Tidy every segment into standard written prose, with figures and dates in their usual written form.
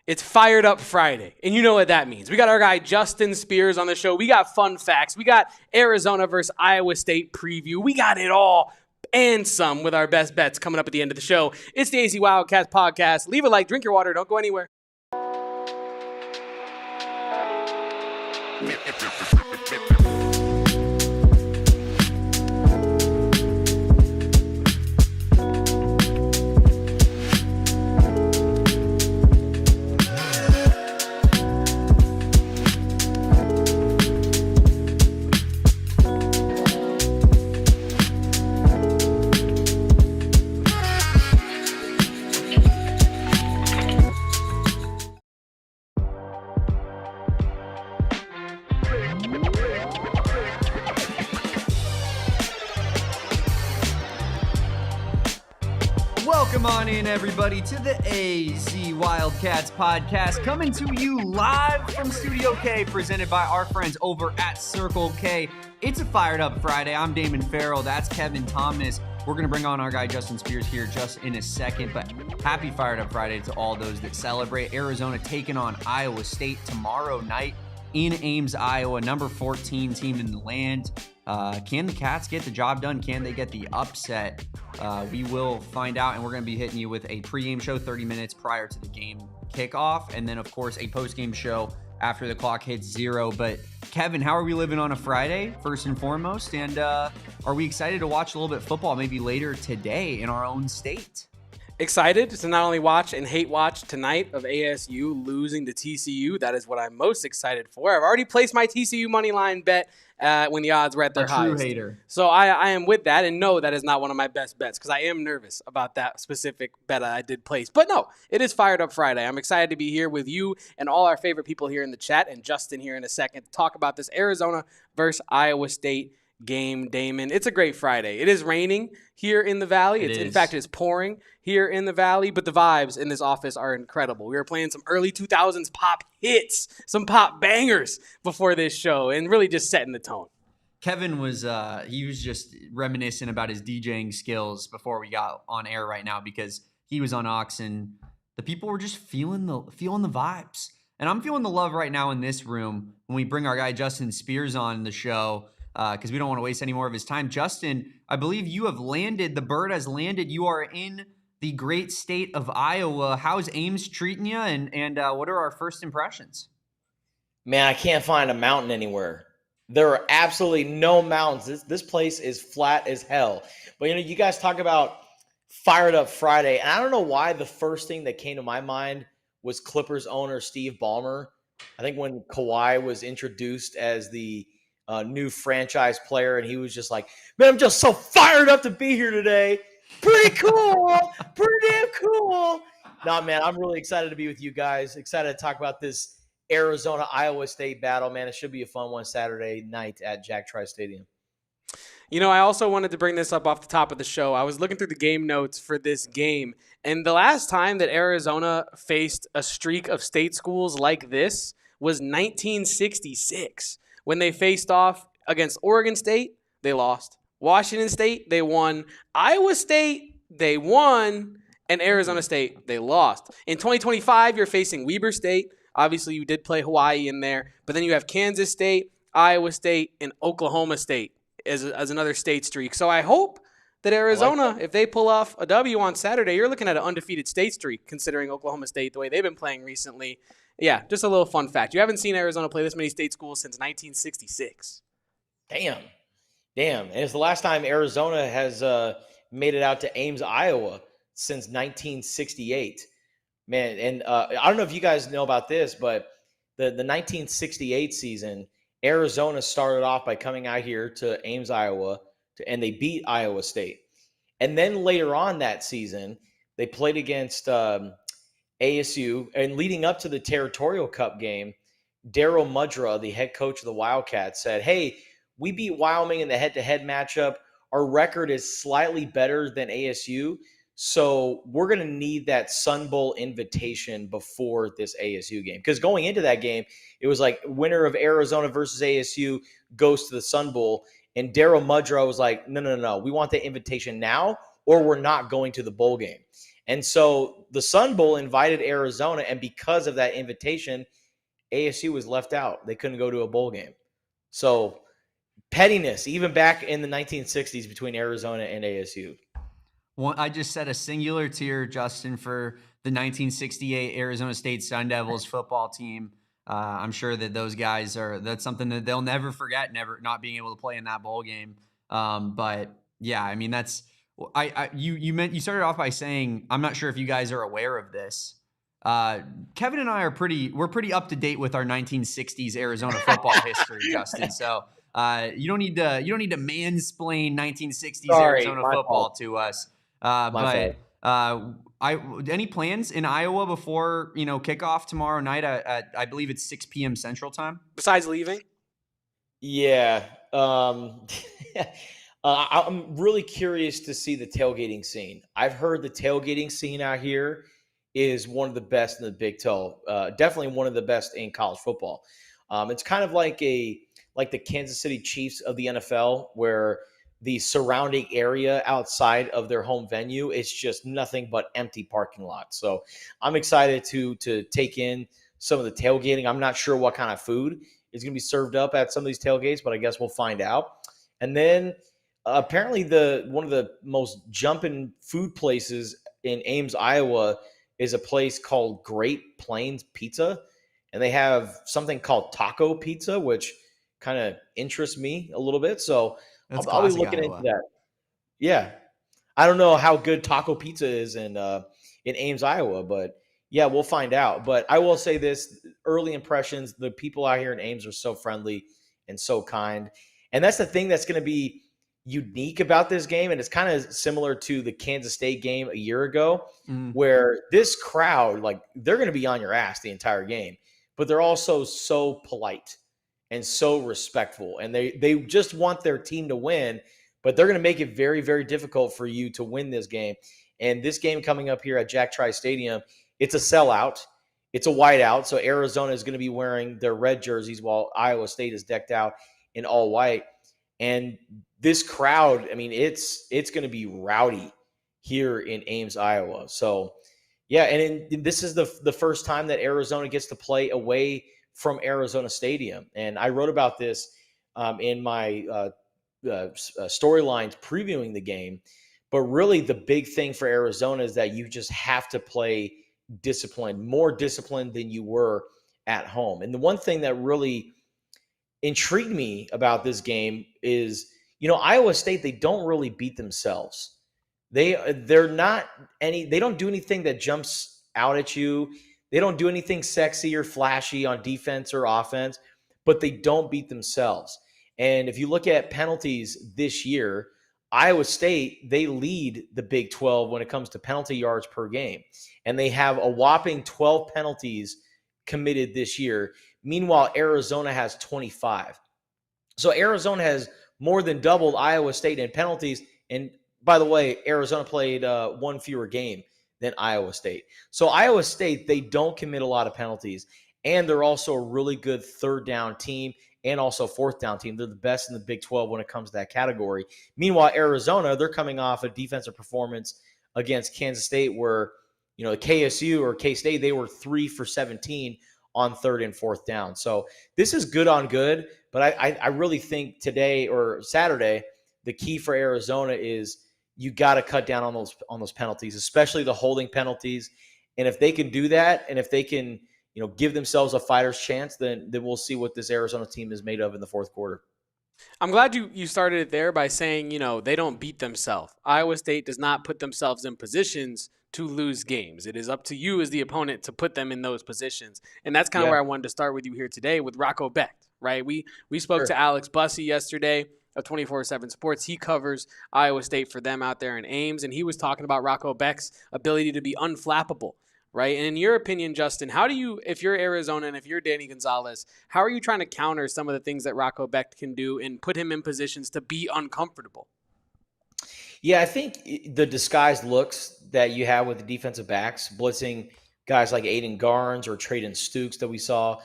It's Fired Up Friday, and you know what that means. We got our guy Justin Spears on the show. We got fun facts. We got Arizona versus Iowa State preview. We got it all and some with our best bets coming up at the end of the show. It's the AZ Wildcats podcast. Leave a like, drink your water, don't go anywhere. Welcome on in, everybody, to the AZ Wildcats podcast, coming to you live from Studio K, presented by our friends over at Circle K. It's a Fired Up Friday. I'm Damon Fairall. That's Kevin Thomas. We're going to bring on our guy Justin Spears here just in a second, but happy Fired Up Friday to all those that celebrate. Arizona taking on Iowa State tomorrow night in Ames, Iowa, number 14 team in the land. Can the Cats get the job done? Can they get the upset? We will find out, and we're going to be hitting you with a pregame show 30 minutes prior to the game kickoff, and then, of course, a postgame show after the clock hits 0. But, Kevin, how are we living on a Friday, first and foremost? And are we excited to watch a little bit of football maybe later today in our own state? Excited to not only watch and hate watch tonight of ASU losing to TCU. That is what I'm most excited for. I've already placed my TCU money line bet when the odds were at their highest. True hater. So I am with that, and no, that is not one of my best bets because I am nervous about that specific bet I did place. But no, it is Fired Up Friday. I'm excited to be here with you and all our favorite people here in the chat, and Justin here in a second to talk about this Arizona versus Iowa State game, Damon. It's a great Friday. It is raining here in the Valley. In fact, it's pouring here in the Valley, but the vibes in this office are incredible. We were playing some early 2000s pop hits, some pop bangers before this show, and really just setting the tone. Kevin was he was just reminiscing about his DJing skills before we got on air right now, because he was on Ox and the people were just feeling the vibes. And I'm feeling the love right now in this room when we bring our guy Justin Spears on the show, because we don't want to waste any more of his time. Justin, I believe you have landed. The bird has landed. You are in the great state of Iowa. How's Ames treating you, and what are our first impressions? Man, I can't find a mountain anywhere. There are absolutely no mountains. This place is flat as hell. But, you guys talk about Fired Up Friday, and I don't know why the first thing that came to my mind was Clippers owner Steve Ballmer. I think when Kawhi was introduced as the new franchise player, and he was just like, man, I'm just so fired up to be here today. Pretty cool. Pretty damn cool. No, man, I'm really excited to be with you guys. Excited to talk about this Arizona-Iowa State battle, man. It should be a fun one Saturday night at Jack Trice Stadium. I also wanted to bring this up off the top of the show. I was looking through the game notes for this game, and the last time that Arizona faced a streak of state schools like this was 1966. When they faced off against Oregon State, they lost. Washington State, they won. Iowa State, they won. And Arizona State, they lost. In 2025, you're facing Weber State. Obviously, you did play Hawaii in there. But then you have Kansas State, Iowa State, and Oklahoma State as another state streak. So I hope that Arizona, if they pull off a W on Saturday, you're looking at an undefeated state streak, considering Oklahoma State, the way they've been playing recently. Yeah, just a little fun fact. You haven't seen Arizona play this many state schools since 1966. Damn. And it's the last time Arizona has made it out to Ames, Iowa since 1968. Man, and I don't know if you guys know about this, but the 1968 season, Arizona started off by coming out here to Ames, Iowa, and they beat Iowa State. And then later on that season, they played against ASU, and leading up to the Territorial Cup game, Daryl Mudra, the head coach of the Wildcats, said, hey, we beat Wyoming in the head-to-head matchup. Our record is slightly better than ASU, so we're going to need that Sun Bowl invitation before this ASU game. Because going into that game, it was like winner of Arizona versus ASU goes to the Sun Bowl, and Daryl Mudra was like, no, we want the invitation now, or we're not going to the bowl game. And so the Sun Bowl invited Arizona, and because of that invitation, ASU was left out. They couldn't go to a bowl game. So pettiness, even back in the 1960s between Arizona and ASU. Well, I just set a singular tier, Justin, for the 1968 Arizona State Sun Devils football team. I'm sure that those guys that's something that they'll never forget, never not being able to play in that bowl game. But yeah, I mean, you started off by saying, I'm not sure if you guys are aware of this. Kevin and I we're pretty up to date with our 1960s Arizona football history, Justin. So you don't need to mansplain 1960s Arizona football to us. Any plans in Iowa before kickoff tomorrow night at I believe it's 6 p.m. Central Time? Besides leaving? Yeah. I'm really curious to see the tailgating scene. I've heard the tailgating scene out here is one of the best in the Big 12. Definitely one of the best in college football. It's kind of like the Kansas City Chiefs of the NFL, where the surrounding area outside of their home venue is just nothing but empty parking lots. So I'm excited to take in some of the tailgating. I'm not sure what kind of food is going to be served up at some of these tailgates, but I guess we'll find out. And then apparently one of the most jumping food places in Ames, Iowa is a place called Great Plains Pizza. And they have something called taco pizza, which kind of interests me a little bit. So I'll be looking into that. Yeah. I don't know how good taco pizza is in Ames, Iowa, but yeah, we'll find out. But I will say this, early impressions, the people out here in Ames are so friendly and so kind. And that's the thing that's going to be unique about this game. And it's kind of similar to the Kansas State game a year ago, where this crowd, like, they're going to be on your ass the entire game, but they're also so polite and so respectful. And they just want their team to win, but they're going to make it very, very difficult for you to win this game. And this game coming up here at Jack Trice Stadium, it's a sellout. It's a whiteout. So Arizona is going to be wearing their red jerseys while Iowa State is decked out in all white. And this crowd, I mean, it's going to be rowdy here in Ames, Iowa. So, yeah, and this is the first time that Arizona gets to play away from Arizona Stadium. And I wrote about this in my storylines previewing the game. But really the big thing for Arizona is that you just have to play disciplined, more disciplined than you were at home. And the one thing that really intrigued me about this game is, Iowa State, they don't really beat themselves. They don't do anything that jumps out at you. They don't do anything sexy or flashy on defense or offense, but they don't beat themselves. And if you look at penalties this year, Iowa State, they lead the Big 12 when it comes to penalty yards per game. And they have a whopping 12 penalties committed this year. Meanwhile, Arizona has 25. So Arizona has more than doubled Iowa State in penalties. And by the way, Arizona played one fewer game than Iowa State. So Iowa State, they don't commit a lot of penalties. And they're also a really good third down team and also fourth down team. They're the best in the Big 12 when it comes to that category. Meanwhile, Arizona, they're coming off a defensive performance against Kansas State where, KSU or K-State, they were 3 for 17 on third and fourth down. So this is good on good, but I really think today or Saturday, the key for Arizona is you got to cut down on those penalties, especially the holding penalties. And if they can do that, and if they can, give themselves a fighter's chance, then we'll see what this Arizona team is made of in the fourth quarter. I'm glad you started it there by saying, they don't beat themselves. Iowa State does not put themselves in positions to lose games. It is up to you as the opponent to put them in those positions. And that's kind of where I wanted to start with you here today with Rocco Becht, right? We spoke to Alex Bussey yesterday of 24/7 Sports. He covers Iowa State for them out there in Ames, and he was talking about Rocco Becht's ability to be unflappable, right? And in your opinion, Justin, how do you, if you're Arizona and if you're Danny Gonzalez, how are you trying to counter some of the things that Rocco Becht can do and put him in positions to be uncomfortable? Yeah, I think the disguised looks that you have with the defensive backs, blitzing guys like Aiden Garnes or Traden Stukes that we saw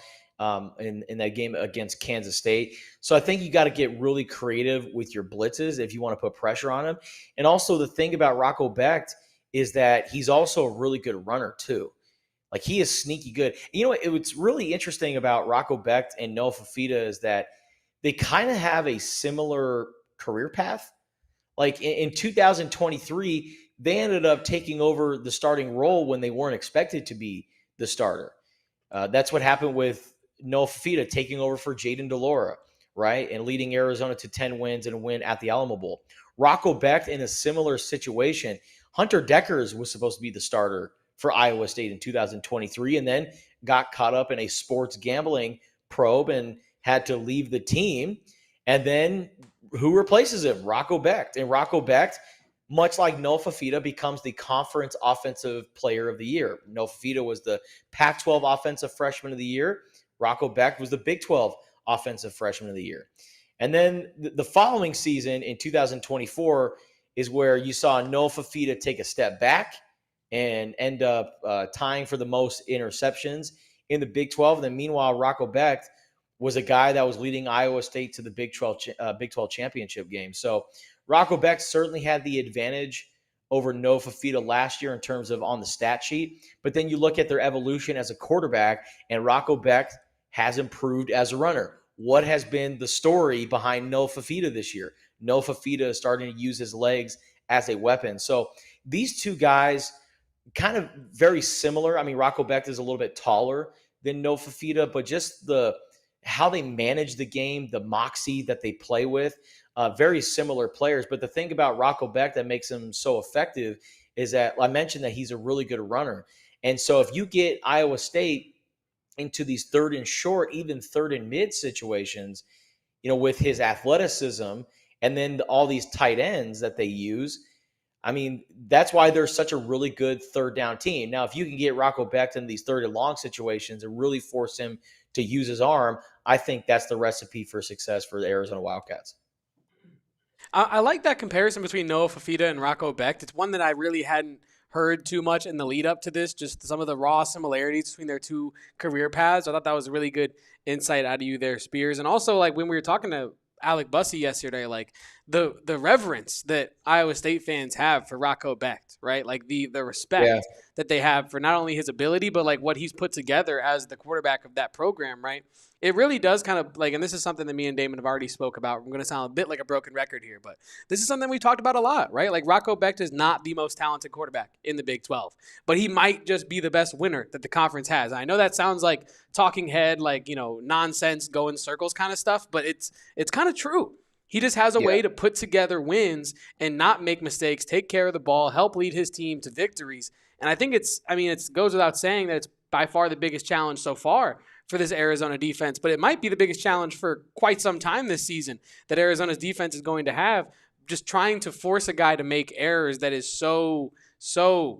in that game against Kansas State. So I think you got to get really creative with your blitzes if you want to put pressure on them. And also the thing about Rocco Becht is that he's also a really good runner too. Like, he is sneaky good. You know, what's really interesting about Rocco Becht and Noah Fifita is that they kind of have a similar career path. Like in 2023, they ended up taking over the starting role when they weren't expected to be the starter. That's what happened with Noah Fifita taking over for Jaden DeLora, right? And leading Arizona to 10 wins and a win at the Alamo Bowl. Rocco Becht in a similar situation. Hunter Deckers was supposed to be the starter for Iowa State in 2023 and then got caught up in a sports gambling probe and had to leave the team. And then who replaces him? Rocco Becht. And Rocco Becht, much like Noah Fifita, becomes the conference offensive player of the year. Noah Fifita was the Pac-12 offensive freshman of the year. Rocco Becht was the Big 12 offensive freshman of the year. And then the following season in 2024 is where you saw Noah Fifita take a step back and end up tying for the most interceptions in the Big 12. And then meanwhile, Rocco Becht was a guy that was leading Iowa State to the Big 12 championship game. So Rocco Becht certainly had the advantage over Noah Fifita last year in terms of on the stat sheet. But then you look at their evolution as a quarterback, and Rocco Becht has improved as a runner. What has been the story behind Noah Fifita this year? Noah Fifita is starting to use his legs as a weapon. So these two guys, kind of very similar. I mean, Rocco Becht is a little bit taller than Noah Fifita, but just how they manage the game, the moxie that they play with, very similar players. But the thing about Rocco Becht that makes him so effective is that I mentioned that he's a really good runner. And so if you get Iowa State into these third and short, even third and mid situations, you know, with his athleticism and then all these tight ends that they use, I mean, that's why they're such a really good third down team. Now, if you can get Rocco Becht in these third and long situations and really force him to use his arm, I think that's the recipe for success for the Arizona Wildcats. I like that comparison between Noah Fifita and Rocco Becht. It's one that I really hadn't heard too much in the lead up to this, just some of the raw similarities between their two career paths. I thought that was a really good insight out of you there, Spears. And also, like, when we were talking to Alec Bussey yesterday, like the reverence that Iowa State fans have for Rocco Becht, right? Like the respect that they have for not only his ability, but like what he's put together as the quarterback of that program, right? It really does kind of like, and this is something that me and Damon have already spoke about. I'm going to sound a bit like a broken record here, but this is something we talked about a lot, right? Like Rocco Becht is not the most talented quarterback in the Big 12, but he might just be the best winner that the conference has. I know that sounds like talking head, like, you know, nonsense, go in circles kind of stuff, but it's kind of true. He just has a way to put together wins and not make mistakes, take care of the ball, help lead his team to victories. And I think it goes without saying that it's by far the biggest challenge so far for this Arizona defense, but it might be the biggest challenge for quite some time this season that Arizona's defense is going to have, just trying to force a guy to make errors that is so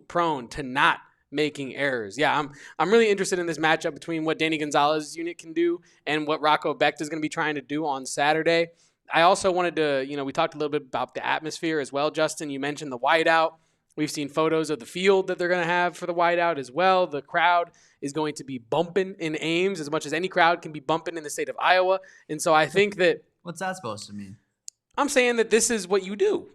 prone to not making errors. Yeah, I'm really interested in this matchup between what Danny Gonzalez's unit can do and what Rocco Becht is going to be trying to do on Saturday. I also wanted to, we talked a little bit about the atmosphere as well, Justin. You mentioned the whiteout. We've seen photos of the field that they're going to have for the whiteout as well. The crowd is going to be bumping in Ames as much as any crowd can be bumping in the state of Iowa. And so I think that... What's that supposed to mean? I'm saying that this is what you do.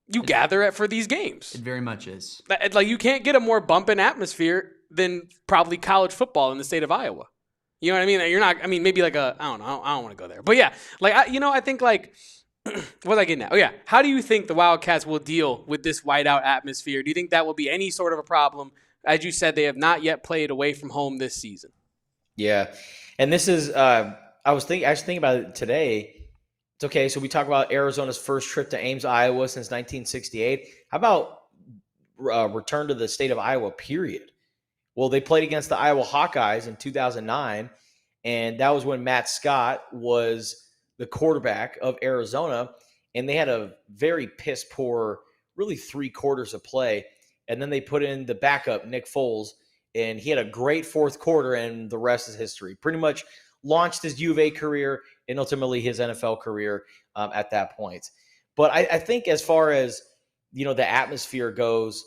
You gather for these games. It very much is. Like, you can't get a more bumping atmosphere than probably college football in the state of Iowa. You know what I mean? You're not, maybe like I don't know. I don't want to go there. But yeah, like, I think like, what was I getting at? Oh yeah. How do you think the Wildcats will deal with this whiteout atmosphere? Do you think that will be any sort of a problem? As you said, they have not yet played away from home this season. Yeah. And this is, I was thinking about it today. It's okay. So we talk about Arizona's first trip to Ames, Iowa since 1968. How about return to the state of Iowa, period? Well, they played against the Iowa Hawkeyes in 2009, and that was when Matt Scott was the quarterback of Arizona, and they had a very piss-poor, really 3 quarters of play, and then they put in the backup, Nick Foles, and he had a great fourth quarter, and the rest is history. Pretty much launched his U of A career and ultimately his NFL career at that point. But I think as far as, the atmosphere goes,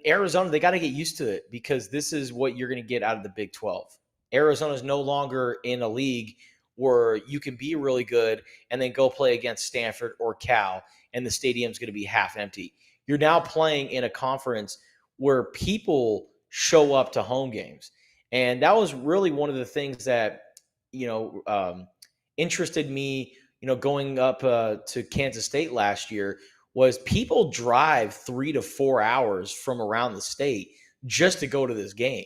Arizona, they got to get used to it because this is what you're going to get out of the Big 12. Arizona is no longer in a league where you can be really good and then go play against Stanford or Cal and the stadium's going to be half empty. you're now playing in a conference where people show up to home games. And that was really one of the things that, interested me, going up to Kansas State last year, was people drive 3 to 4 hours from around the state just to go to this game.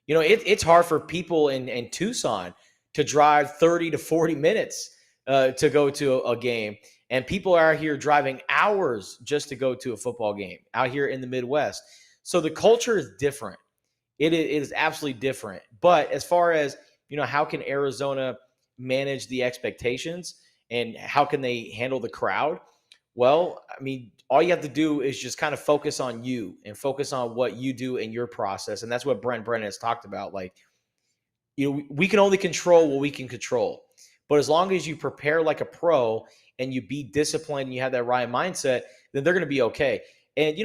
It's hard for people in Tucson to drive 30 to 40 minutes to go to a game. And people are here driving hours just to go to a football game out here in the Midwest. So the culture is different. It is absolutely different. But as far as, how can Arizona manage the expectations and how can they handle the crowd? Well, I mean, all you have to do is just kind of focus on you and focus on what you do in your process. And that's what Brent Brennan has talked about. Like, we can only control what we can control. But as long as you prepare like a pro and you be disciplined and you have that right mindset, then they're going to be okay. And,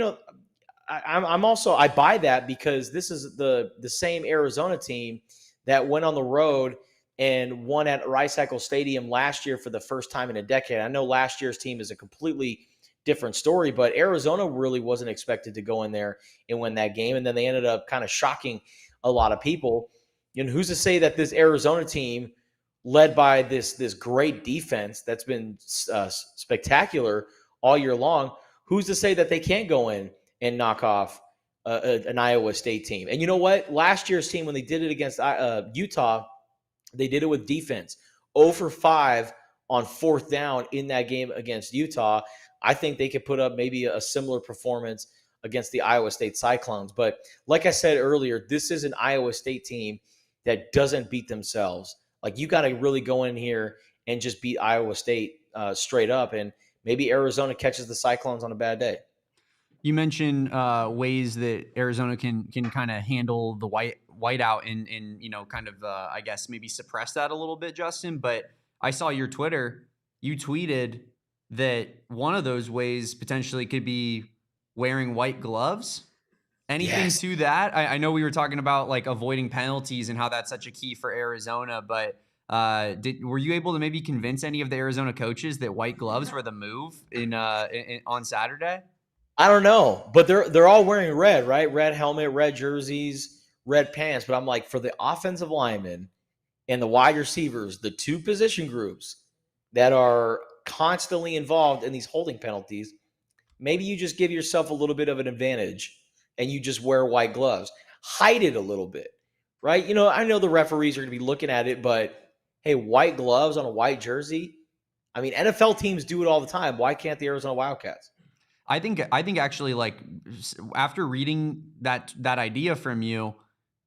I buy that because this is the same Arizona team that went on the road and won at Rice-Eccles Stadium last year for the first time in a decade. I know last year's team is a completely different story, but Arizona really wasn't expected to go in there and win that game. And then they ended up kind of shocking a lot of people. Who's to say that this Arizona team, led by this great defense that's been spectacular all year long, who's to say that they can't go in and knock off an Iowa State team? And you know what? Last year's team, when they did it against Utah, they did it with defense. 0 for 5 on 4th down in that game against Utah. I think they could put up maybe a similar performance against the Iowa State Cyclones. But like I said earlier, this is an Iowa State team that doesn't beat themselves. Like, you got to really go in here and just beat Iowa State straight up. And maybe Arizona catches the Cyclones on a bad day. You mentioned ways that Arizona can kind of handle the whiteout and kind of I guess maybe suppress that a little bit, Justin. But I saw your Twitter. You tweeted that one of those ways potentially could be wearing white gloves. Anything to that? I know we were talking about like avoiding penalties and how that's such a key for Arizona, but were you able to maybe convince any of the Arizona coaches that white gloves were the move on Saturday? I don't know, but they're all wearing red, right? Red helmet, red jerseys, red pants. But I'm like, for the offensive linemen and the wide receivers, the two position groups that are constantly involved in these holding penalties, maybe you just give yourself a little bit of an advantage and you just wear white gloves. Hide it a little bit, right? I know the referees are going to be looking at it, but hey, white gloves on a white jersey? I mean, NFL teams do it all the time. Why can't the Arizona Wildcats? I think actually, like, after reading that idea from you,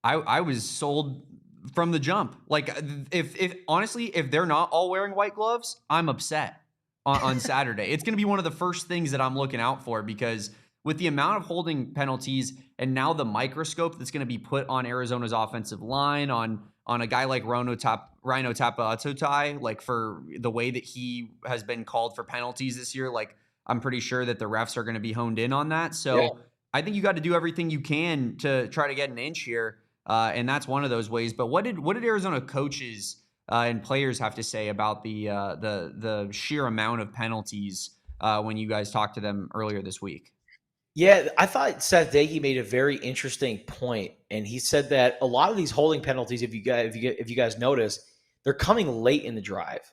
I was sold from the jump. Like, if honestly, if they're not all wearing white gloves, I'm upset on Saturday. It's going to be one of the first things that I'm looking out for, because with the amount of holding penalties and now the microscope that's going to be put on Arizona's offensive line, on a guy like Rhino Tapatotai, like, for the way that he has been called for penalties this year, like, I'm pretty sure that the refs are going to be honed in on that. So yeah. I think you got to do everything you can to try to get an inch here. And that's one of those ways. But what did Arizona coaches and players have to say about the sheer amount of penalties when you guys talked to them earlier this week? Yeah, I thought Seth Dagey made a very interesting point, and he said that a lot of these holding penalties, if you guys notice, they're coming late in the drive.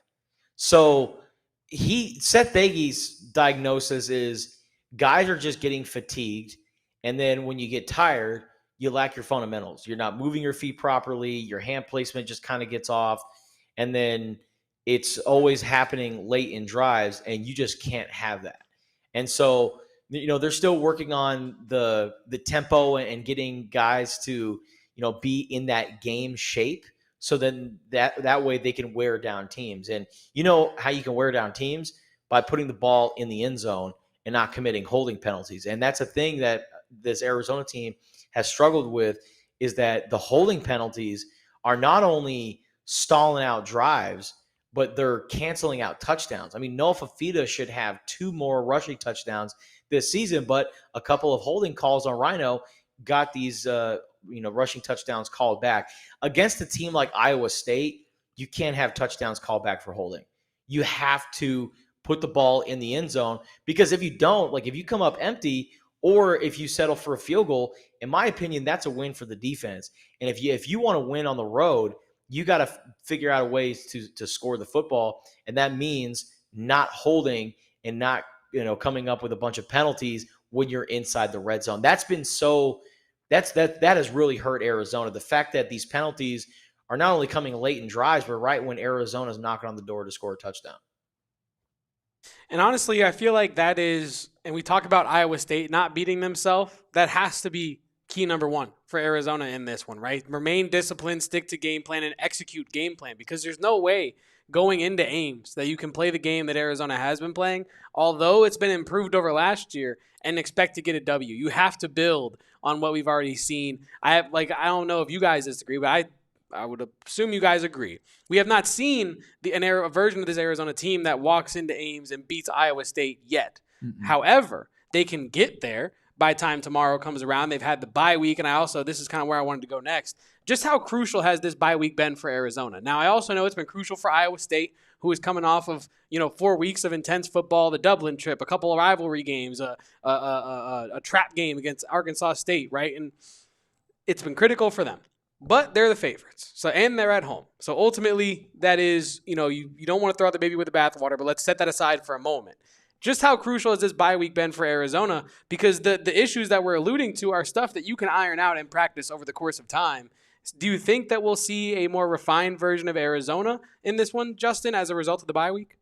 So Seth Dagey's diagnosis is guys are just getting fatigued, and then when you get tired, you lack your fundamentals. You're not moving your feet properly. Your hand placement just kind of gets off, and then it's always happening late in drives, and you just can't have that. And so, they're still working on the tempo and getting guys to, be in that game shape. So then that way they can wear down teams. And you know how you can wear down teams? By putting the ball in the end zone and not committing holding penalties. And that's a thing that this Arizona team has struggled with, is that the holding penalties are not only stalling out drives, but they're canceling out touchdowns. I mean, Noah Fifita should have 2 more rushing touchdowns this season, but a couple of holding calls on Rhino got these rushing touchdowns called back. Against a team like Iowa State, you can't have touchdowns called back for holding. You have to put the ball in the end zone. Because if you don't, like if you come up empty or if you settle for a field goal, in my opinion, that's a win for the defense. And if you want to win on the road, you got to figure out ways to score the football, and that means not holding and not coming up with a bunch of penalties when you're inside the red zone. That has really hurt Arizona. The fact that these penalties are not only coming late in drives, but right when Arizona's knocking on the door to score a touchdown. And honestly, I feel like that is, and we talk about Iowa State not beating themselves, that has to be key number one for Arizona in this one, right? Remain disciplined, stick to game plan, and execute game plan, because there's no way going into Ames that you can play the game that Arizona has been playing, although it's been improved over last year, and expect to get a W. You have to build on what we've already seen. I don't know if you guys disagree, but I would assume you guys agree. We have not seen a version of this Arizona team that walks into Ames and beats Iowa State yet. Mm-hmm. However, they can get there by time tomorrow comes around. They've had the bye week, and this is kind of where I wanted to go next. Just how crucial has this bye week been for Arizona? Now, I also know it's been crucial for Iowa State, who is coming off of 4 weeks of intense football, the Dublin trip, a couple of rivalry games, a trap game against Arkansas State, right? And it's been critical for them. But they're the favorites, and they're at home. So ultimately, that is, you don't want to throw out the baby with the bathwater, but let's set that aside for a moment. Just how crucial has this bye week been for Arizona? Because the issues that we're alluding to are stuff that you can iron out and practice over the course of time. Do you think that we'll see a more refined version of Arizona in this one, Justin, as a result of the bye week?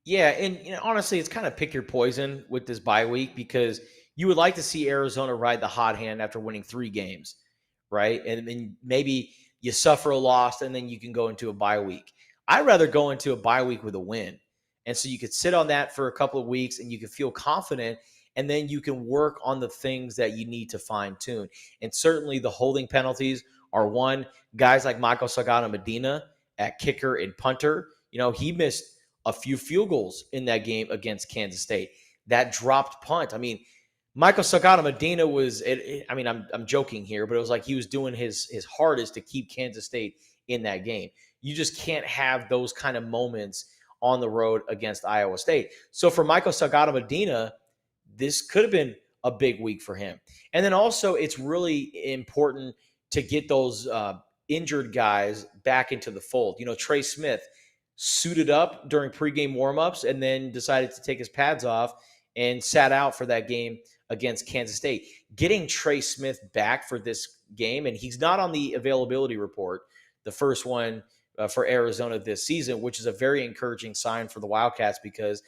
Yeah, and honestly, it's kind of pick your poison with this bye week, because you would like to see Arizona ride the hot hand after winning 3 games, right? And then maybe you suffer a loss and then you can go into a bye week. I'd rather go into a bye week with a win. And so you could sit on that for a couple of weeks and you can feel confident, and then you can work on the things that you need to fine tune. And certainly the holding penalties are one. Guys like Michael Salgado-Medina at kicker and punter, he missed a few field goals in that game against Kansas State. That dropped punt. I mean, Michael Salgado-Medina was, I'm joking here, but it was like he was doing his hardest to keep Kansas State in that game. You just can't have those kind of moments on the road against Iowa State. So for Michael Salgado-Medina, this could have been a big week for him. And then also it's really important to get those injured guys back into the fold. Trey Smith suited up during pregame warmups and then decided to take his pads off and sat out for that game against Kansas State. Getting Trey Smith back for this game, and he's not on the availability report, the first one for Arizona this season, which is a very encouraging sign for the Wildcats, because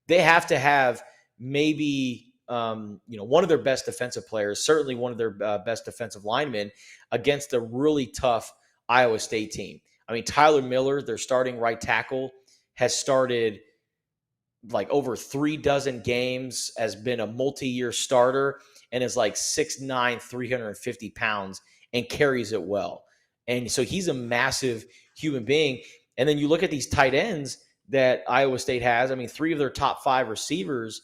they have to have maybe one of their best defensive players, certainly one of their best defensive linemen, against a really tough Iowa State team. I mean, Tyler Miller, their starting right tackle, has started like over 3 dozen games, has been a multi-year starter, and is like 6'9", 350 pounds, and carries it well. And so he's a massive human being. And then you look at these tight ends that Iowa State has. I mean, 3 of their top 5 receivers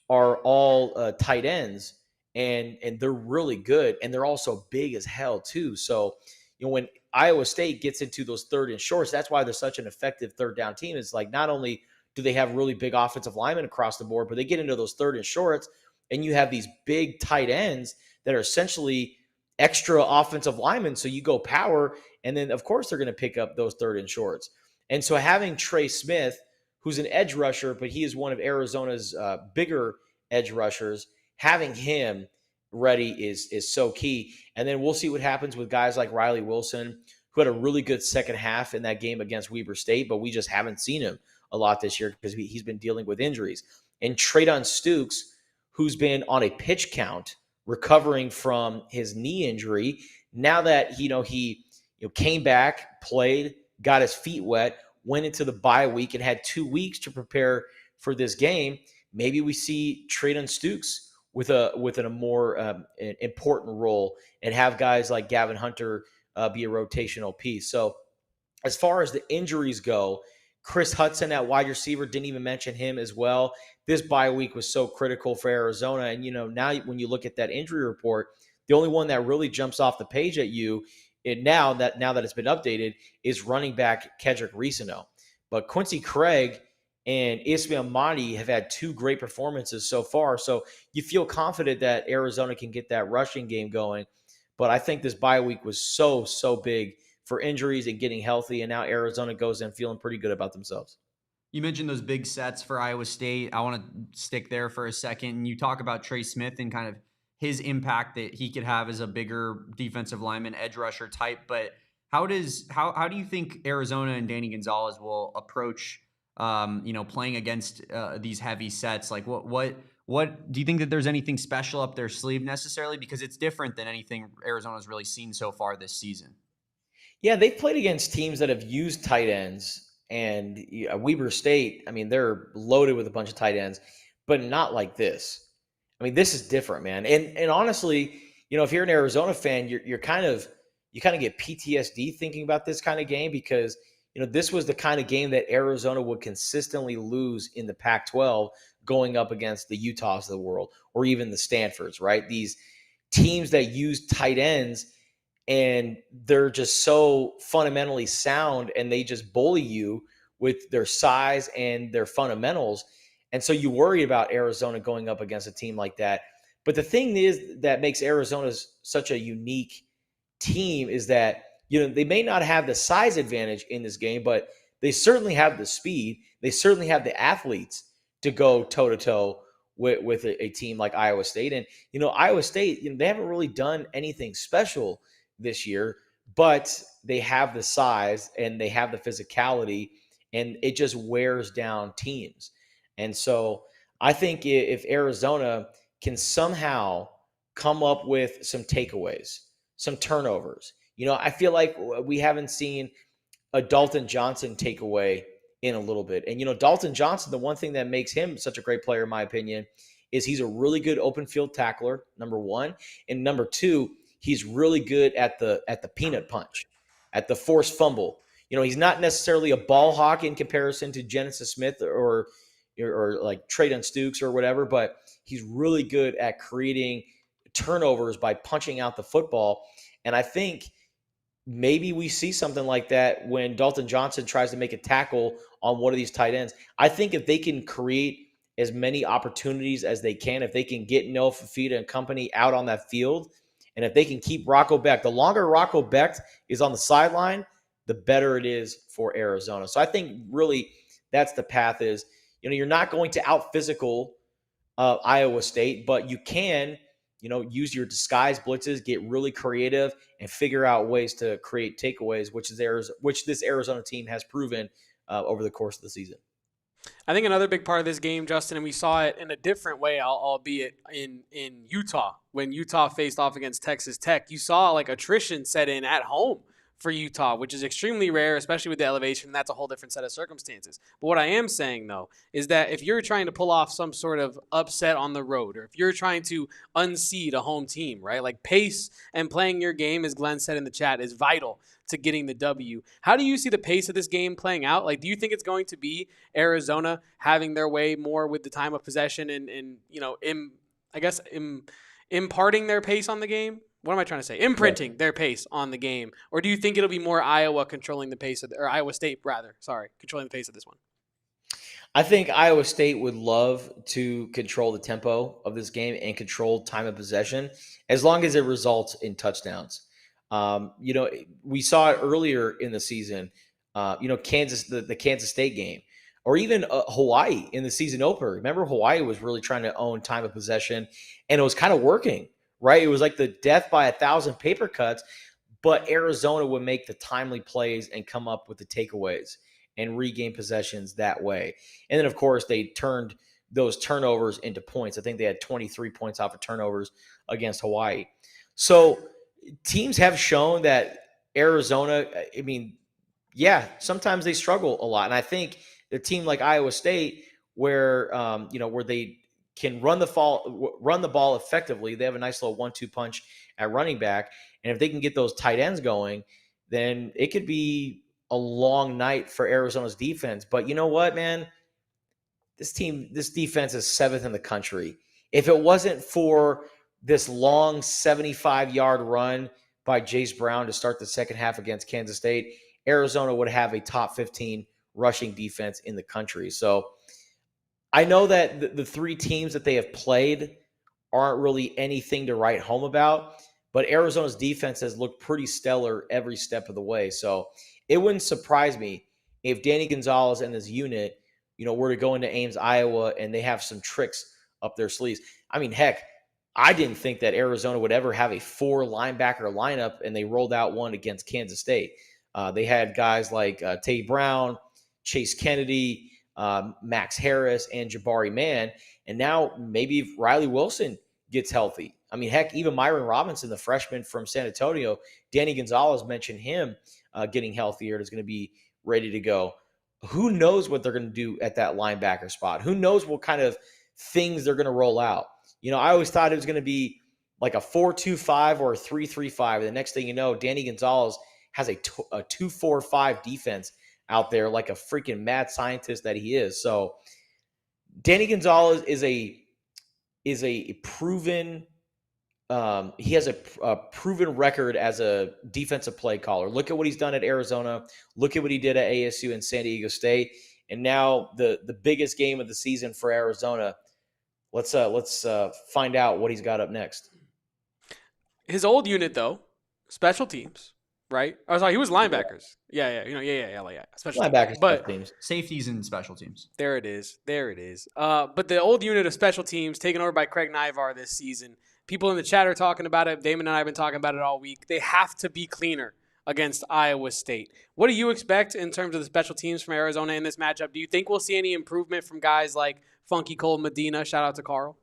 are all tight ends, and they're really good, and they're also big as hell too. So, when Iowa State gets into those 3rd and shorts, that's why they're such an effective 3rd down team. It's like not only do they have really big offensive linemen across the board, but they get into those 3rd and shorts, and you have these big tight ends that are essentially extra offensive linemen. So you go power, and then of course they're going to pick up those 3rd and shorts. And so having Trey Smith, who's an edge rusher, but he is one of Arizona's bigger edge rushers, having him ready is so key. And then we'll see what happens with guys like Riley Wilson, who had a really good second half in that game against Weber State, but we just haven't seen him a lot this year because he's been dealing with injuries. And Treydon Stukes, who's been on a pitch count, recovering from his knee injury. Now that he came back, played, got his feet wet, went into the bye week, and had 2 weeks to prepare for this game, maybe we see Treydon Stukes with a more important role, and have guys like Gavin Hunter be a rotational piece. So as far as the injuries go, Chris Hudson at wide receiver, didn't even mention him as well. This bye week was so critical for Arizona. And, now when you look at that injury report, the only one that really jumps off the page at you, now that it's been updated, is running back Kedrick Reesano. But Quincy Craig and Ismail Mahdi have had 2 great performances so far. So you feel confident that Arizona can get that rushing game going. But I think this bye week was so big for injuries and getting healthy. And now Arizona goes in feeling pretty good about themselves. You mentioned those big sets for Iowa State. I want to stick there for a second. And you talk about Trey Smith and kind of his impact that he could have as a bigger defensive lineman, edge rusher type. But how do you think Arizona and Danny Gonzalez will approach, playing against these heavy sets? Like what do you think that there's anything special up their sleeve necessarily? Because it's different than anything Arizona's really seen so far this season. Yeah, they've played against teams that have used tight ends. And Weber State, I mean, they're loaded with a bunch of tight ends, but not like this. I mean, this is different, man. And honestly, if you're an Arizona fan, you kind of get PTSD thinking about this kind of game because this was the kind of game that Arizona would consistently lose in the Pac-12 going up against the Utahs of the world or even the Stanfords, right? These teams that use tight ends and they're just so fundamentally sound and they just bully you with their size and their fundamentals. And so you worry about Arizona going up against a team like that. But the thing is that makes Arizona such a unique team is that, they may not have the size advantage in this game, but they certainly have the speed. They certainly have the athletes to go toe-to-toe with a team like Iowa State. And, Iowa State, they haven't really done anything special this year, but they have the size and they have the physicality and it just wears down teams. And so I think if Arizona can somehow come up with some takeaways, some turnovers, I feel like we haven't seen a Dalton Johnson takeaway in a little bit. And, Dalton Johnson, the one thing that makes him such a great player, in my opinion, is he's a really good open field tackler, number one. And number two, he's really good at the peanut punch, at the forced fumble. He's not necessarily a ball hawk in comparison to Genesis Smith or like Traydon Stukes or whatever, but he's really good at creating turnovers by punching out the football. And I think maybe we see something like that when Dalton Johnson tries to make a tackle on one of these tight ends. I think if they can create as many opportunities as they can, if they can get Noah Fifita and company out on that field, and if they can keep Rocco Becht, the longer Rocco Becht is on the sideline, the better it is for Arizona. So I think really that's the path is, you're not going to out-physical Iowa State, but you can, use your disguise blitzes, get really creative, and figure out ways to create takeaways, which this Arizona team has proven over the course of the season. I think another big part of this game, Justin, and we saw it in a different way, albeit in Utah, when Utah faced off against Texas Tech, you saw like attrition set in at home for Utah, which is extremely rare, especially with the elevation. And that's a whole different set of circumstances. But what I am saying, though, is that if you're trying to pull off some sort of upset on the road, or if you're trying to unseed a home team, right, like pace and playing your game, as Glenn said in the chat, is vital to getting the W. How do you see the pace of this game playing out? Like, do you think it's going to be Arizona having their way more with the time of possession and imparting their pace on the game? What am I trying to say? Imprinting their pace on the game. Or do you think it'll be more Iowa controlling the pace or Iowa State rather, controlling the pace of this one? I think Iowa State would love to control the tempo of this game and control time of possession as long as it results in touchdowns. We saw it earlier in the season, the Kansas State game, or even Hawaii in the season opener. Remember, Hawaii was really trying to own time of possession, and it was kind of working, right? It was like the death by 1,000 paper cuts, but Arizona would make the timely plays and come up with the takeaways and regain possessions that way. And then, of course, they turned those turnovers into points. I think they had 23 points off of turnovers against Hawaii. So teams have shown that Arizona, sometimes they struggle a lot. And I think a team like Iowa State, where they can run the ball effectively, they have a nice little 1-2 punch at running back. And if they can get those tight ends going, then it could be a long night for Arizona's defense. But you know what, man? This defense is 7th in the country. If it wasn't for this long 75-yard run by Jace Brown to start the second half against Kansas State, Arizona would have a top 15 rushing defense in the country. So I know that the three teams that they have played aren't really anything to write home about, but Arizona's defense has looked pretty stellar every step of the way. So it wouldn't surprise me if Danny Gonzalez and this unit, were to go into Ames, Iowa, and they have some tricks up their sleeves. I mean, heck, I didn't think that Arizona would ever have a 4 linebacker lineup, and they rolled out one against Kansas State. They had guys like Tay Brown, Chase Kennedy, Max Harris, and Jabari Mann. And now maybe if Riley Wilson gets healthy. I mean, heck, even Myron Robinson, the freshman from San Antonio, Danny Gonzalez mentioned him getting healthier and is going to be ready to go. Who knows what they're going to do at that linebacker spot? Who knows what kind of things they're going to roll out? I always thought it was going to be like a 4-2-5 or a 3-3-5. The next thing you know, Danny Gonzalez has a 2-4-5 defense out there like a freaking mad scientist that he is. So Danny Gonzalez is a proven he has a proven record as a defensive play caller. Look at what he's done at Arizona. Look at what he did at ASU and San Diego State. And now the biggest game of the season for Arizona. Let's find out what he's got up next. His old unit, though, special teams, right? Oh, sorry, he was linebackers. Yeah. Special Linebackers, teams. But special teams. Safeties and special teams. There it is. But the old unit of special teams taken over by Craig Naivar this season. People in the chat are talking about it. Damon and I have been talking about it all week. They have to be cleaner against Iowa State. What do you expect in terms of the special teams from Arizona in this matchup? Do you think we'll see any improvement from guys like Funky Cole Medina? Shout out to Carl.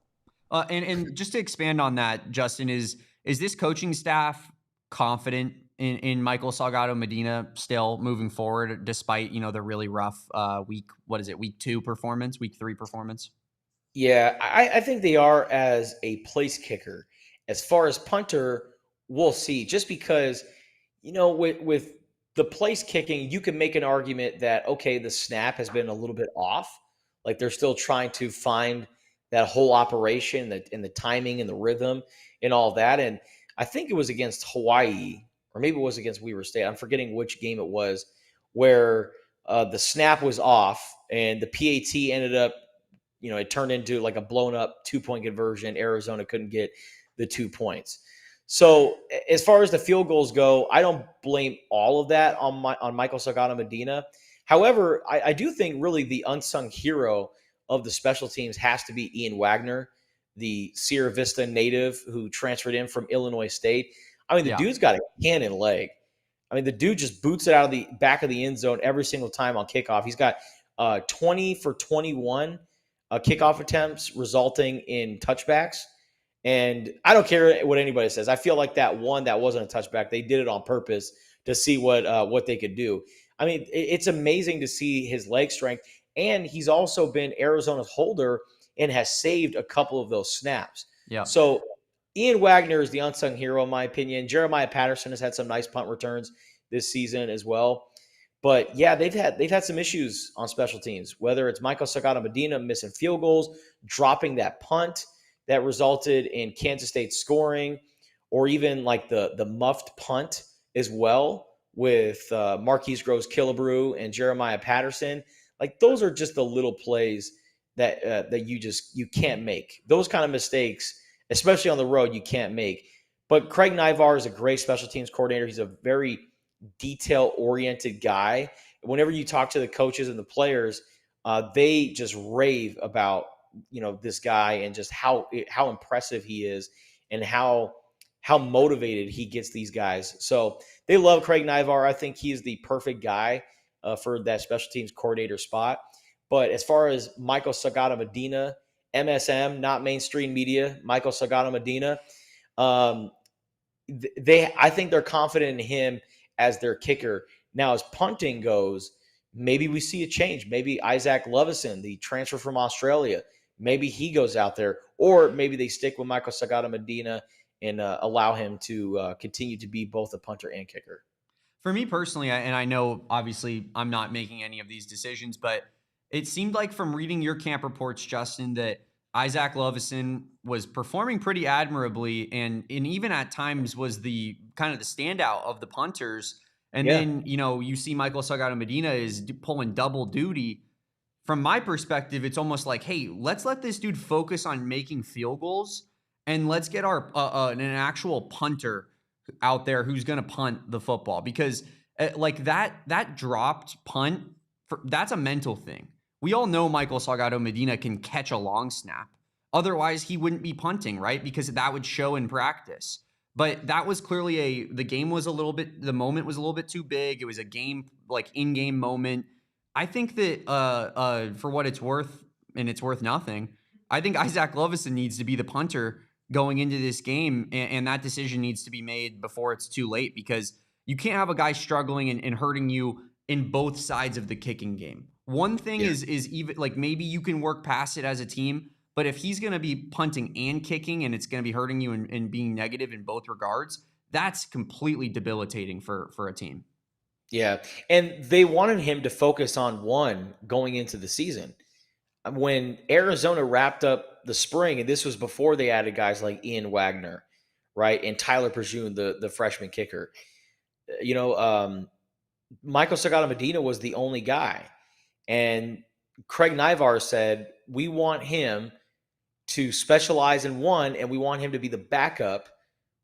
And just to expand on that, Justin, is this coaching staff confident in Michael Salgado Medina still moving forward, despite, the really rough week 2 performance, week 3 performance? Yeah, I think they are as a place kicker. As far as punter, we'll see. Just because, with the place kicking, you can make an argument that, okay, the snap has been a little bit off. Like they're still trying to find that whole operation and the timing and the rhythm and all that. And I think it was against Hawaii, or maybe it was against Weber State. I'm forgetting which game it was, where the snap was off and the PAT ended up, it turned into like a blown up 2-point conversion. Arizona couldn't get the 2 points. So as far as the field goals go, I don't blame all of that on Michael Salgado Medina. However, I do think really the unsung hero of the special teams has to be Ian Wagner, the Sierra Vista native who transferred in from Illinois State. I mean, the dude's got a cannon leg. I mean, the dude just boots it out of the back of the end zone every single time on kickoff. He's got 20 for 21 kickoff attempts resulting in touchbacks. And I don't care what anybody says. I feel like that one that wasn't a touchback, they did it on purpose to see what they could do. I mean, it's amazing to see his leg strength. And he's also been Arizona's holder and has saved a couple of those snaps. Yeah. So Ian Wagner is the unsung hero, in my opinion. Jeremiah Patterson has had some nice punt returns this season as well. But yeah, they've had some issues on special teams, whether it's Michael Salgado Medina missing field goals, dropping that punt that resulted in Kansas State scoring, or even like the muffed punt as well with Marquise Groves-Killebrew and Jeremiah Patterson. Like those are just the little plays that you can't make. Those kind of mistakes, especially on the road, you can't make. But Craig Naivar is a great special teams coordinator. He's a very detail-oriented guy. Whenever you talk to the coaches and the players, they just rave about this guy and just how impressive he is and how motivated he gets these guys. So they love Craig Naivar. I think he is the perfect guy for that special teams coordinator spot. But as far as Michael Salgado Medina, MSM, not mainstream media, Michael Salgado Medina, I think they're confident in him as their kicker. Now, as punting goes, maybe we see a change. Maybe Isaac Lovison, the transfer from Australia, maybe he goes out there, or maybe they stick with Michael Salgado Medina and allow him to continue to be both a punter and kicker. For me personally, and I know obviously I'm not making any of these decisions, but it seemed like from reading your camp reports, Justin, that Isaac Lovison was performing pretty admirably and even at times was the kind of the standout of the punters. And then, you see Michael Salgado Medina is pulling double duty. From my perspective, it's almost like, hey, let's let this dude focus on making field goals, and let's get our an actual punter out there who's going to punt the football, because like that dropped punt, that's a mental thing. We all know Michael Salgado Medina can catch a long snap. Otherwise, he wouldn't be punting, right? Because that would show in practice. But that was clearly the moment was a little bit too big. It was a game, like in-game moment. I think that for what it's worth, and it's worth nothing, I think Isaac Lovison needs to be the punter going into this game, and that decision needs to be made before it's too late, because you can't have a guy struggling and hurting you in both sides of the kicking game. One thing is even like maybe you can work past it as a team, but if he's going to be punting and kicking and it's going to be hurting you and being negative in both regards, that's completely debilitating for a team. Yeah, and they wanted him to focus on one going into the season. When Arizona wrapped up the spring, and this was before they added guys like Ian Wagner, right, and Tyler Perjune, the freshman kicker, Michael Salgado Medina was the only guy. And Craig Naivar said, we want him to specialize in one, and we want him to be the backup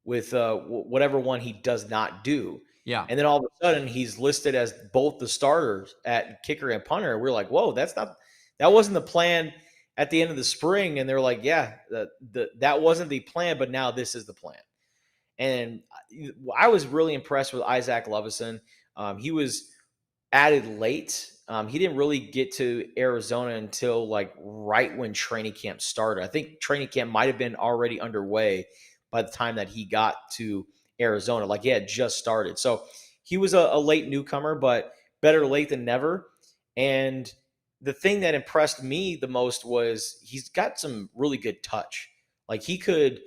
with whatever one he does not do. Yeah. And then all of a sudden he's listed as both the starters at kicker and punter. We're like, whoa, that wasn't the plan at the end of the spring. And they're like, yeah, that wasn't the plan, but now this is the plan. And I was really impressed with Isaac Lovison. He was added late. He didn't really get to Arizona until like right when training camp started. I think training camp might have been already underway by the time that he got to Arizona. Like, he had just started. So he was a late newcomer, but better late than never. And the thing that impressed me the most was he's got some really good touch. Like, he could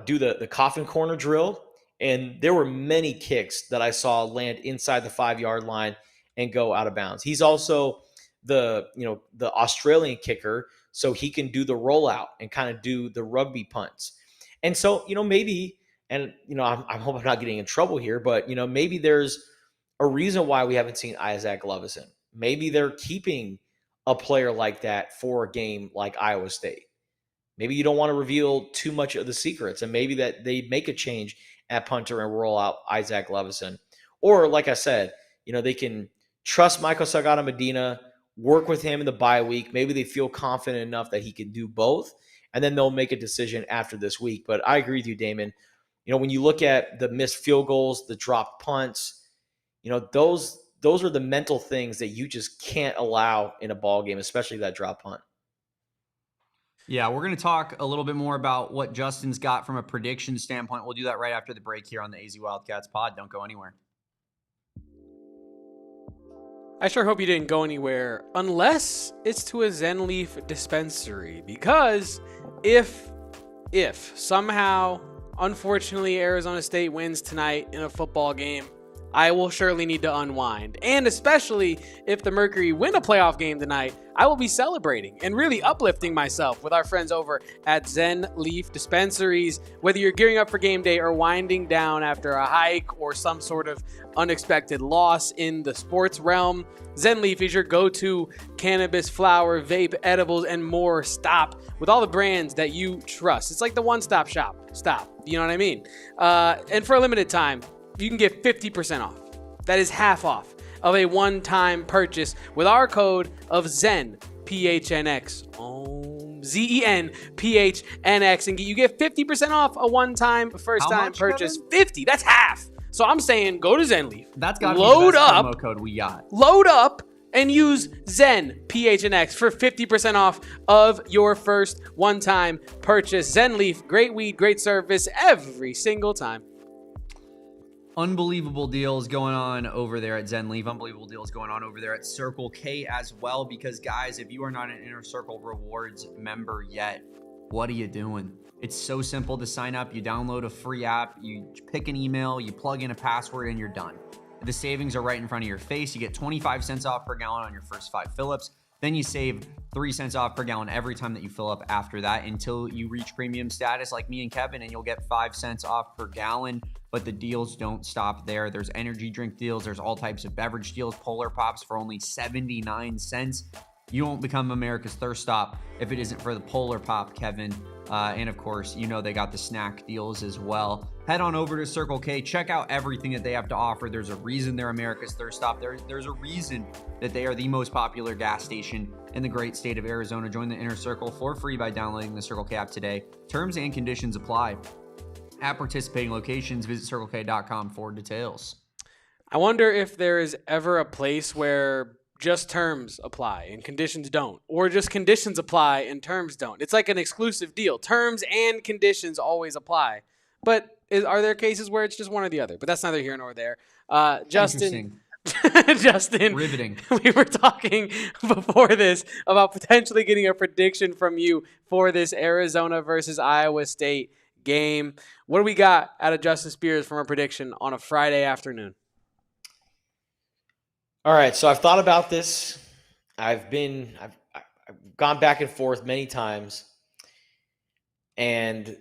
do the coffin corner drill, and there were many kicks that I saw land inside the 5-yard line and go out of bounds. He's also the Australian kicker, so he can do the rollout and kind of do the rugby punts. And so, maybe, and I hope I'm not getting in trouble here, but maybe there's a reason why we haven't seen Isaac Lovison. Maybe they're keeping a player like that for a game like Iowa State. Maybe you don't want to reveal too much of the secrets, and maybe that they make a change at punter and roll out Isaac Lovison. Or, like I said, they can trust Michael Salgado Medina, work with him in the bye week. Maybe they feel confident enough that he can do both, and then they'll make a decision after this week. But I agree with you, Damon. When you look at the missed field goals, the dropped punts, those are the mental things that you just can't allow in a ball game, especially that drop punt. Yeah, we're going to talk a little bit more about what Justin's got from a prediction standpoint. We'll do that right after the break here on the AZ Wildcats pod. Don't go anywhere. I sure hope you didn't go anywhere, unless it's to a Zen Leaf dispensary, because if somehow, unfortunately, Arizona State wins tonight in a football game, I will surely need to unwind. And especially if the Mercury win a playoff game tonight, I will be celebrating and really uplifting myself with our friends over at Zen Leaf Dispensaries. Whether you're gearing up for game day or winding down after a hike or some sort of unexpected loss in the sports realm, Zen Leaf is your go-to cannabis, flower, vape, edibles, and more stop with all the brands that you trust. It's like the one-stop shop. Stop. You know what I mean? And for a limited time, you can get 50% off. That is half off of a one-time purchase with our code of ZEN, PHNX. ZEN, PHNX. And you get 50% off a one-time, first-time purchase. Kevin? 50. That's half. So I'm saying go to Zen Leaf. That's got to be the best promo code we got. Load up and use Zen, PHNX, for 50% off of your first one-time purchase. Zen Leaf, great weed, great service every single time. Unbelievable deals going on over there at Zen Leaf. Unbelievable deals going on over there at Circle K as well. Because, guys, if you are not an Inner Circle Rewards member yet, what are you doing? It's so simple to sign up. You download a free app. You pick an email. You plug in a password, and you're done. The savings are right in front of your face. You get 25 cents off per gallon on your first 5 fill-ups. Then you save 3 cents off per gallon every time that you fill up after that until you reach premium status like me and Kevin, and you'll get 5 cents off per gallon. But the deals don't stop there. There's energy drink deals. There's all types of beverage deals. Polar Pops for only 79 cents. You won't become America's thirst stop if it isn't for the Polar Pop, Kevin. And of course, you know they got the snack deals as well. Head on over to Circle K. Check out everything that they have to offer. There's a reason they're America's thirst stop. There's a reason that they are the most popular gas station in the great state of Arizona. Join the inner circle for free by downloading the Circle K app today. Terms and conditions apply. At participating locations, visit circlek.com for details. I wonder if there is ever a place where just terms apply and conditions don't, or just conditions apply and terms don't. It's like an exclusive deal. Terms and conditions always apply. But are there cases where it's just one or the other? But that's neither here nor there. Justin, Riveting. We were talking before this about potentially getting a prediction from you for this Arizona versus Iowa State game. What do we got out of Justin Spears from a prediction on a Friday afternoon? All right, so I've thought about this. I've gone back and forth many times, and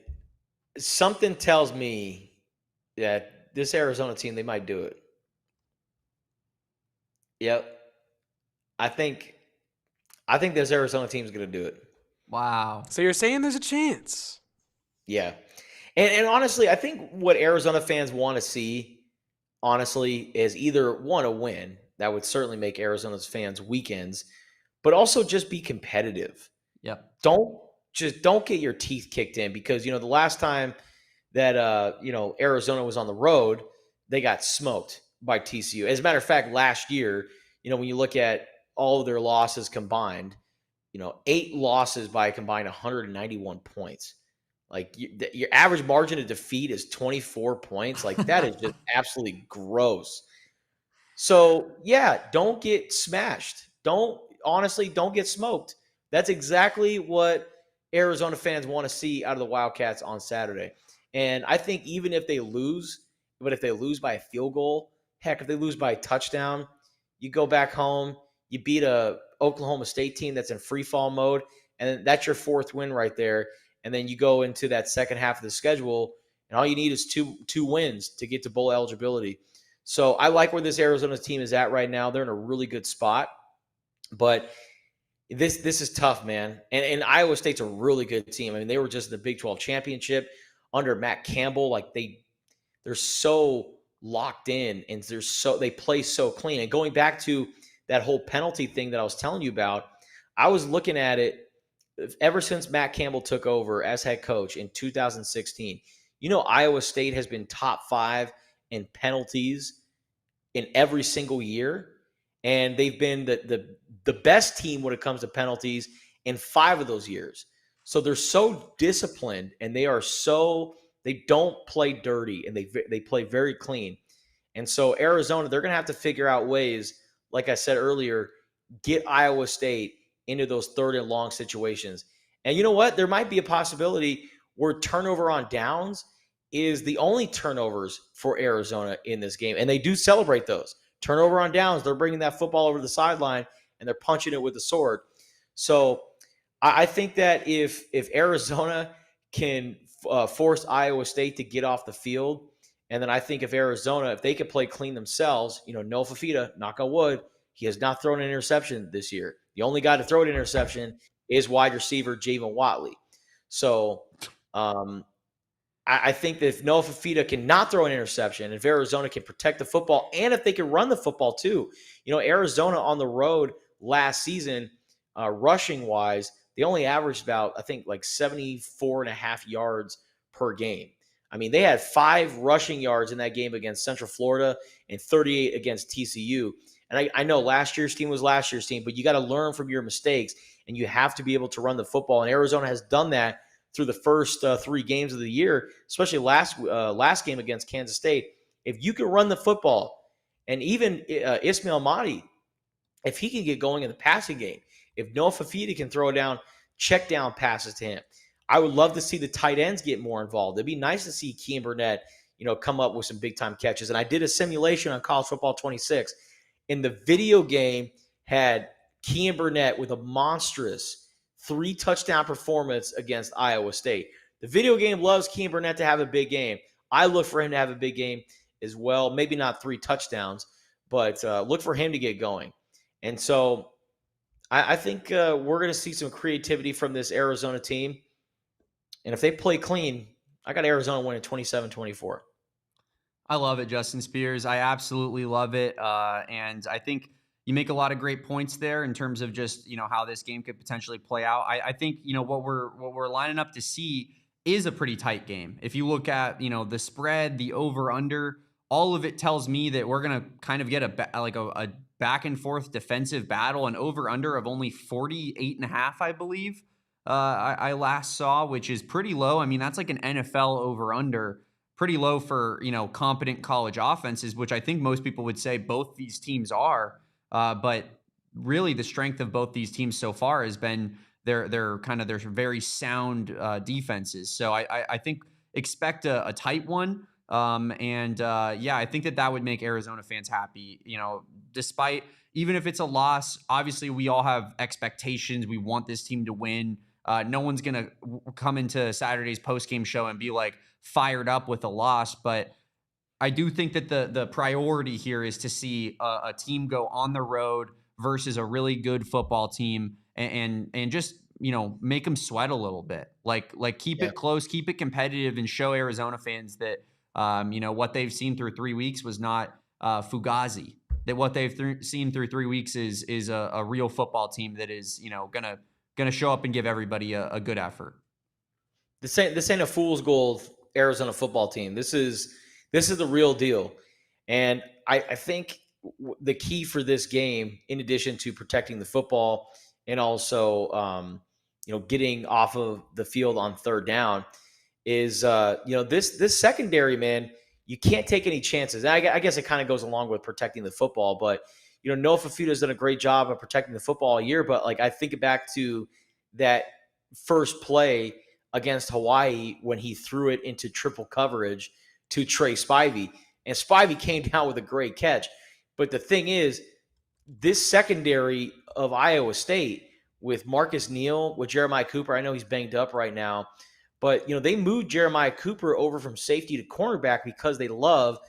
something tells me that this Arizona team, they might do it. Yep. I think this Arizona team is going to do it. Wow. So you're saying there's a chance? Yeah. And honestly, I think what Arizona fans want to see, honestly, is either one, a win. That would certainly make Arizona's fans weekends, but also just be competitive. Yep. Don't get your teeth kicked in, because, the last time that, Arizona was on the road, they got smoked by TCU. As a matter of fact, last year, when you look at all of their losses combined, 8 losses by a combined 191 points. Like, your average margin of defeat is 24 points. Like, that is just absolutely gross. So, yeah, don't get smashed. Don't get smoked. That's exactly what Arizona fans want to see out of the Wildcats on Saturday. And I think even if they lose, but if they lose by a field goal, heck, if they lose by a touchdown, you go back home, you beat a Oklahoma State team that's in free fall mode, and that's your 4th win right there. And then you go into that second half of the schedule, and all you need is two wins to get to bowl eligibility. So I like where this Arizona team is at right now. They're in a really good spot, but this is tough, man. And Iowa State's a really good team. I mean, they were just in the Big 12 championship under Matt Campbell. Like, they're so locked in, and they play so clean. And going back to that whole penalty thing that I was telling you about, I was looking at it ever since Matt Campbell took over as head coach in 2016. Iowa State has been top 5 in penalties in every single year, and they've been the best team when it comes to penalties in 5 of those years. So they're so disciplined, and they don't play dirty, and they play very clean. And so Arizona, they're going to have to figure out ways, like I said earlier, get Iowa State into those 3rd and long situations. And you know what? There might be a possibility where turnover on downs is the only turnovers for Arizona in this game. And they do celebrate those. Turnover on downs, they're bringing that football over the sideline, and they're punching it with a sword. So I think that if Arizona can force Iowa State to get off the field, and then I think if they could play clean themselves, Noah Fifita, knock on wood, he has not thrown an interception this year. The only guy to throw an interception is wide receiver Javon Watley. So I think that if Noah Fifita cannot throw an interception, if Arizona can protect the football, and if they can run the football too. Arizona on the road last season, rushing-wise, they only averaged about, I think, like 74.5 yards per game. I mean, they had 5 rushing yards in that game against Central Florida and 38 against TCU. And I know last year's team was last year's team, but you got to learn from your mistakes, and you have to be able to run the football. And Arizona has done that through the first 3 games of the year, especially last game against Kansas State. If you can run the football, and even Ismail Mahdi, if he can get going in the passing game, if Noah Fifita can throw down check down passes to him, I would love to see the tight ends get more involved. It'd be nice to see Keem Burnett, come up with some big time catches. And I did a simulation on College Football 26. And the video game had Kean Burnett with a monstrous 3-touchdown performance against Iowa State. The video game loves Kean Burnett to have a big game. I look for him to have a big game as well. Maybe not 3 touchdowns, but look for him to get going. And so I think we're going to see some creativity from this Arizona team. And if they play clean, I got Arizona winning 27-24. I love it, Justin Spears. I absolutely love it. And I think you make a lot of great points there in terms of just, how this game could potentially play out. I think, what we're lining up to see is a pretty tight game. If you look at, the spread, the over under, all of it tells me that we're going to kind of get a back and forth defensive battle, an over under of only 48.5, I believe. I last saw, which is pretty low. I mean, that's like an NFL over under. Pretty low for, competent college offenses, which I think most people would say both these teams are. But really the strength of both these teams so far has been their very sound defenses. So I think expect a tight one. I think that would make Arizona fans happy, despite, even if it's a loss. Obviously we all have expectations. We want this team to win. No one's going to come into Saturday's post-game show and be like fired up with a loss, but I do think that the priority here is to see a team go on the road versus a really good football team and just, make them sweat a little bit. Like keep it close, keep it competitive, and show Arizona fans that, what they've seen through 3 weeks was not Fugazi. That what they've seen through 3 weeks is a real football team that is, gonna show up and give everybody a good effort. This ain't a fool's gold Arizona football team. This is the real deal. And I think the key for this game, in addition to protecting the football and also getting off of the field on third down, is this secondary, man. You can't take any chances. And I guess it kind of goes along with protecting the football, but Noah Fifita's done a great job of protecting the football all year. But I think back to that first play against Hawaii when he threw it into triple coverage to Trey Spivey, and Spivey came down with a great catch. But the thing is, this secondary of Iowa State with Marcus Neal, with Jeremiah Cooper, I know he's banged up right now, but they moved Jeremiah Cooper over from safety to cornerback because they love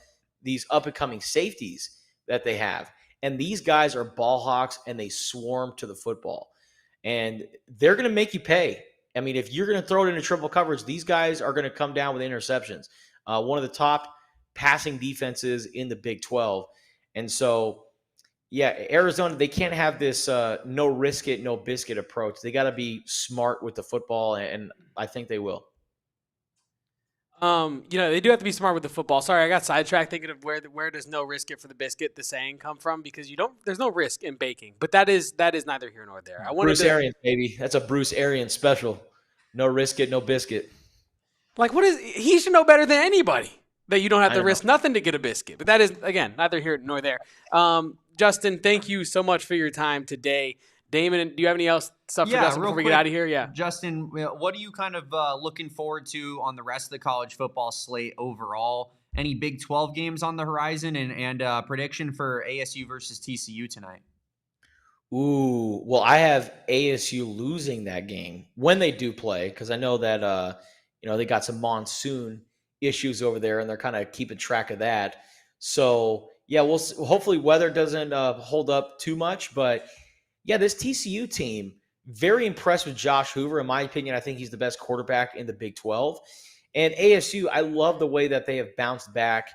these up-and-coming safeties that they have. And these guys are ball hawks, and they swarm to the football. And they're going to make you pay. I mean, if you're going to throw it into triple coverage, these guys are going to come down with interceptions. One of the top passing defenses in the Big 12. And so, Arizona, they can't have this no risk it, no biscuit approach. They got to be smart with the football, and I think they will. They do have to be smart with the football. Sorry, I got sidetracked thinking of where does no risk it for the biscuit, the saying, come from, because there's no risk in baking. But that is neither here nor there. Bruce Arians, baby. That's a Bruce Arians special. No risk it, no biscuit. He should know better than anybody that you don't have to risk nothing to get a biscuit. But that is, again, neither here nor there. Justin, thank you so much for your time today. Damon, do you have any else stuff for Justin before we get out of here? Yeah. Justin, what are you kind of looking forward to on the rest of the college football slate overall? Any Big 12 games on the horizon, and prediction for ASU versus TCU tonight? Ooh, well, I have ASU losing that game when they do play, because I know that they got some monsoon issues over there, and they're kind of keeping track of that. So we'll hopefully weather doesn't hold up too much, but this TCU team, very impressed with Josh Hoover. In my opinion, I think he's the best quarterback in the Big 12. And ASU, I love the way that they have bounced back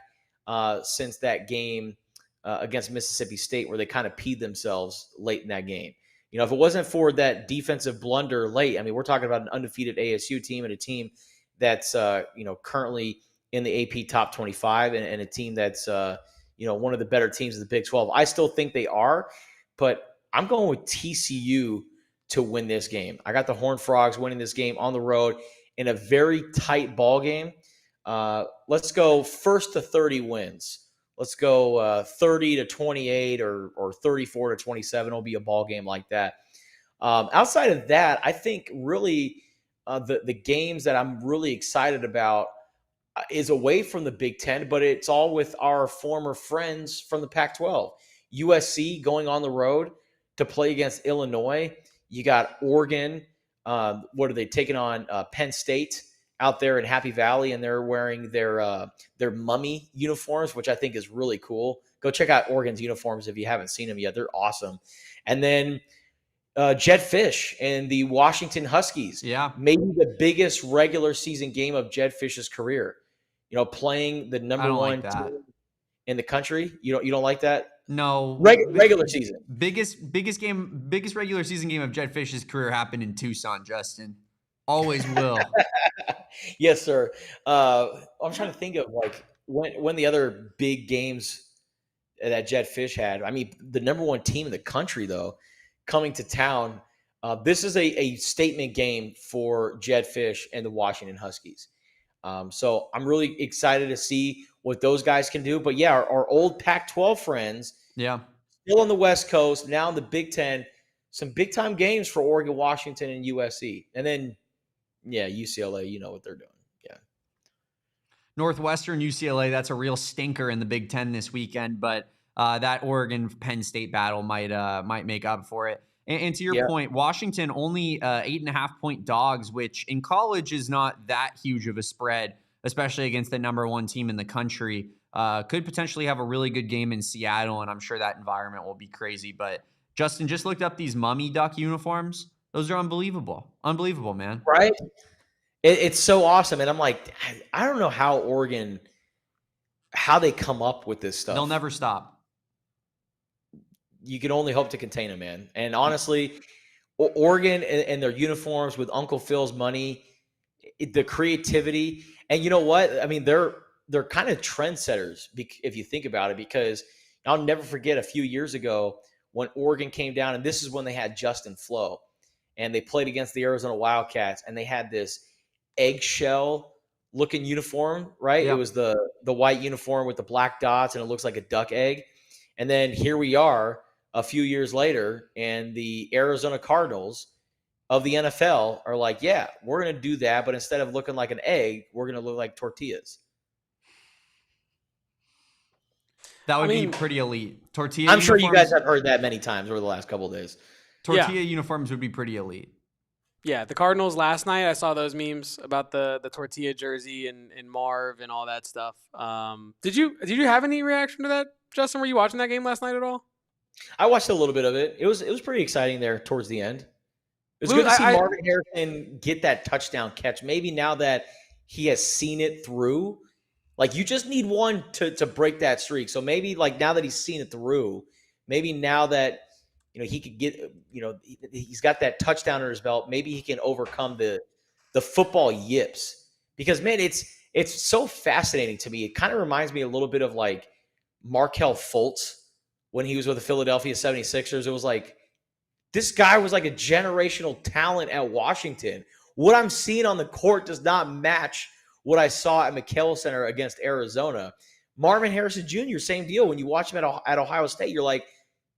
since that game against Mississippi State, where they kind of peed themselves late in that game. If it wasn't for that defensive blunder late, I mean, we're talking about an undefeated ASU team, and a team that's currently in the AP top 25, and a team that's one of the better teams in the Big 12. I still think they are, but I'm going with TCU to win this game. I got the Horned Frogs winning this game on the road in a very tight ball game. Let's go first to 30 wins. Let's go 30-28 or 34-27. It'll be a ball game like that. Outside of that, I think really the games that I'm really excited about is away from the Big Ten, but it's all with our former friends from the Pac-12. USC going on the road to play against Illinois. You got Oregon. What are they taking on? Penn State out there in Happy Valley, and they're wearing their mummy uniforms, which I think is really cool. Go check out Oregon's uniforms if you haven't seen them yet. They're awesome. And then Jed Fish and the Washington Huskies. Yeah. Maybe the biggest regular season game of Jed Fish's career. Playing the number one team in the country. You don't like that? No. Regular season. Biggest regular season game of Jed Fish's career happened in Tucson, Justin. Always will. Yes, sir. I'm trying to think of like when the other big games that Jed Fish had. I mean, the number one team in the country, though, coming to town. This is a statement game for Jed Fish and the Washington Huskies. So I'm really excited to see what those guys can do. But yeah, our old Pac-12 friends, still on the West Coast, now in the Big Ten, some big time games for Oregon, Washington, and USC. And then, UCLA, you know what they're doing. Yeah. Northwestern, UCLA, that's a real stinker in the Big Ten this weekend, but that Oregon Penn State battle might make up for it. And to your point, Washington only 8.5-point dogs, which in college is not that huge of a spread, especially against the number one team in the country. Could potentially have a really good game in Seattle, and I'm sure that environment will be crazy. But Justin just looked up these mummy duck uniforms. Those are unbelievable. Unbelievable, man. Right? It's so awesome. And I'm like, I don't know how they come up with this stuff. They'll never stop. You can only hope to contain them, man. And honestly, Oregon and their uniforms with Uncle Phil's money, the creativity, and you know what? I mean, they're kind of trendsetters if you think about it, because I'll never forget a few years ago when Oregon came down, and this is when they had Justin Flo, and they played against the Arizona Wildcats, and they had this eggshell looking uniform, right? It was the white uniform with the black dots, and it looks like a duck egg. And then here we are a few years later, and the Arizona Cardinals of the NFL are like, yeah, we're going to do that, but instead of looking like an egg, we're going to look like tortillas. That would be pretty elite. Tortilla. I'm sure you guys have heard that many times over the last couple of days. Tortilla uniforms would be pretty elite. Yeah, the Cardinals last night, I saw those memes about the tortilla jersey and Marv and all that stuff. Did you have any reaction to that, Justin? Were you watching that game last night at all? I watched a little bit of it. It was pretty exciting there towards the end. It was good to see Marvin Harrison get that touchdown catch. Maybe now that he has seen it through, like you just need one to break that streak. So maybe like now that he's seen it through, maybe now that he could get, he's got that touchdown under his belt, maybe he can overcome the football yips. Because man, it's so fascinating to me. It kind of reminds me a little bit of like Markelle Fultz when he was with the Philadelphia 76ers. It was like, this guy was like a generational talent at Washington. What I'm seeing on the court does not match what I saw at McKale Center against Arizona. Marvin Harrison Jr., same deal. When you watch him at Ohio State, you're like,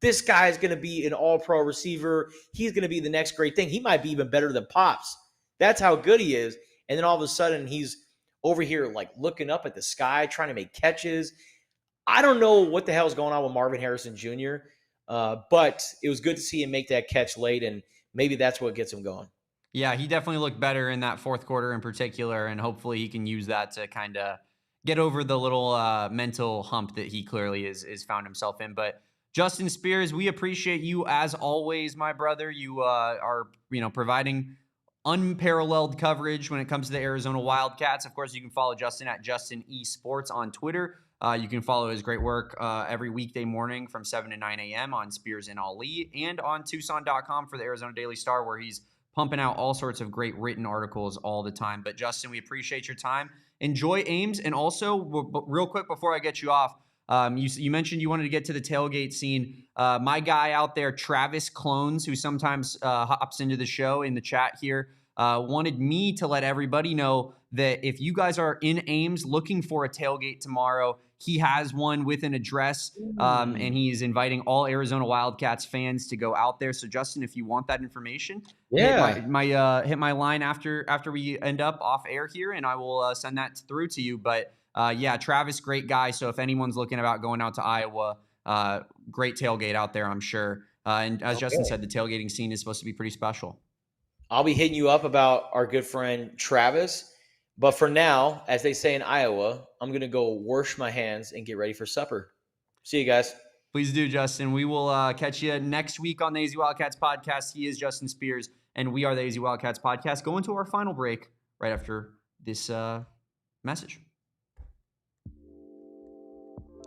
this guy is going to be an all-pro receiver. He's going to be the next great thing. He might be even better than Pops. That's how good he is. And then all of a sudden, he's over here like looking up at the sky, trying to make catches. I don't know what the hell is going on with Marvin Harrison Jr., but it was good to see him make that catch late, and maybe that's what gets him going. Yeah, he definitely looked better in that fourth quarter in particular, and hopefully he can use that to kind of get over the little mental hump that he clearly is found himself in. But Justin Spears, we appreciate you as always, my brother. You are providing unparalleled coverage when it comes to the Arizona Wildcats. Of course, you can follow Justin at Justin E Sports on Twitter. You can follow his great work every weekday morning from 7 to 9 a.m. on Spears and Ali, and on Tucson.com for the Arizona Daily Star, where he's pumping out all sorts of great written articles all the time. But Justin, we appreciate your time. Enjoy Ames. And also, real quick before I get you off, you mentioned you wanted to get to the tailgate scene. My guy out there, Travis Clones, who sometimes hops into the show in the chat here, wanted me to let everybody know that if you guys are in Ames looking for a tailgate tomorrow, he has one with an address, and he's inviting all Arizona Wildcats fans to go out there. So, Justin, if you want that information, hit my line after we end up off air here, and I will send that through to you. But Travis, great guy. So if anyone's looking about going out to Iowa, great tailgate out there, I'm sure. And as Justin said, the tailgating scene is supposed to be pretty special. I'll be hitting you up about our good friend Travis. But for now, as they say in Iowa, I'm going to go wash my hands and get ready for supper. See you guys. Please do, Justin. We will catch you next week on the AZ Wildcats podcast. He is Justin Spears, and we are the AZ Wildcats podcast. Going to our final break right after this message.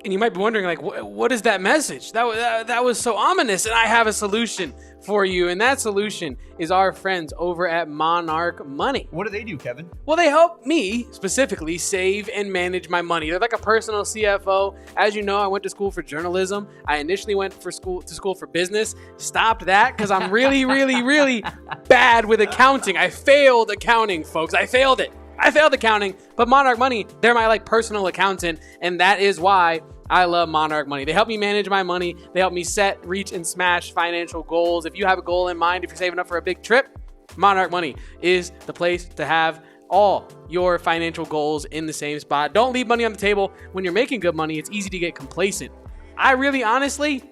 And you might be wondering, like, what is that message? That was so ominous, and I have a solution for you, and that solution is our friends over at Monarch Money. What do they do, Kevin? Well, they help me specifically save and manage my money. They're like a personal CFO. As you know, I went to school for journalism. I initially went to school for business. Stopped that because I'm really, really, really bad with accounting. I failed accounting, folks. I failed it. I failed accounting, but Monarch Money, they're my personal accountant, and that is why I love Monarch Money. They help me manage my money. They help me set, reach, and smash financial goals. If you have a goal in mind, if you're saving up for a big trip, Monarch Money is the place to have all your financial goals in the same spot. Don't leave money on the table. When you're making good money, it's easy to get complacent. I really honestly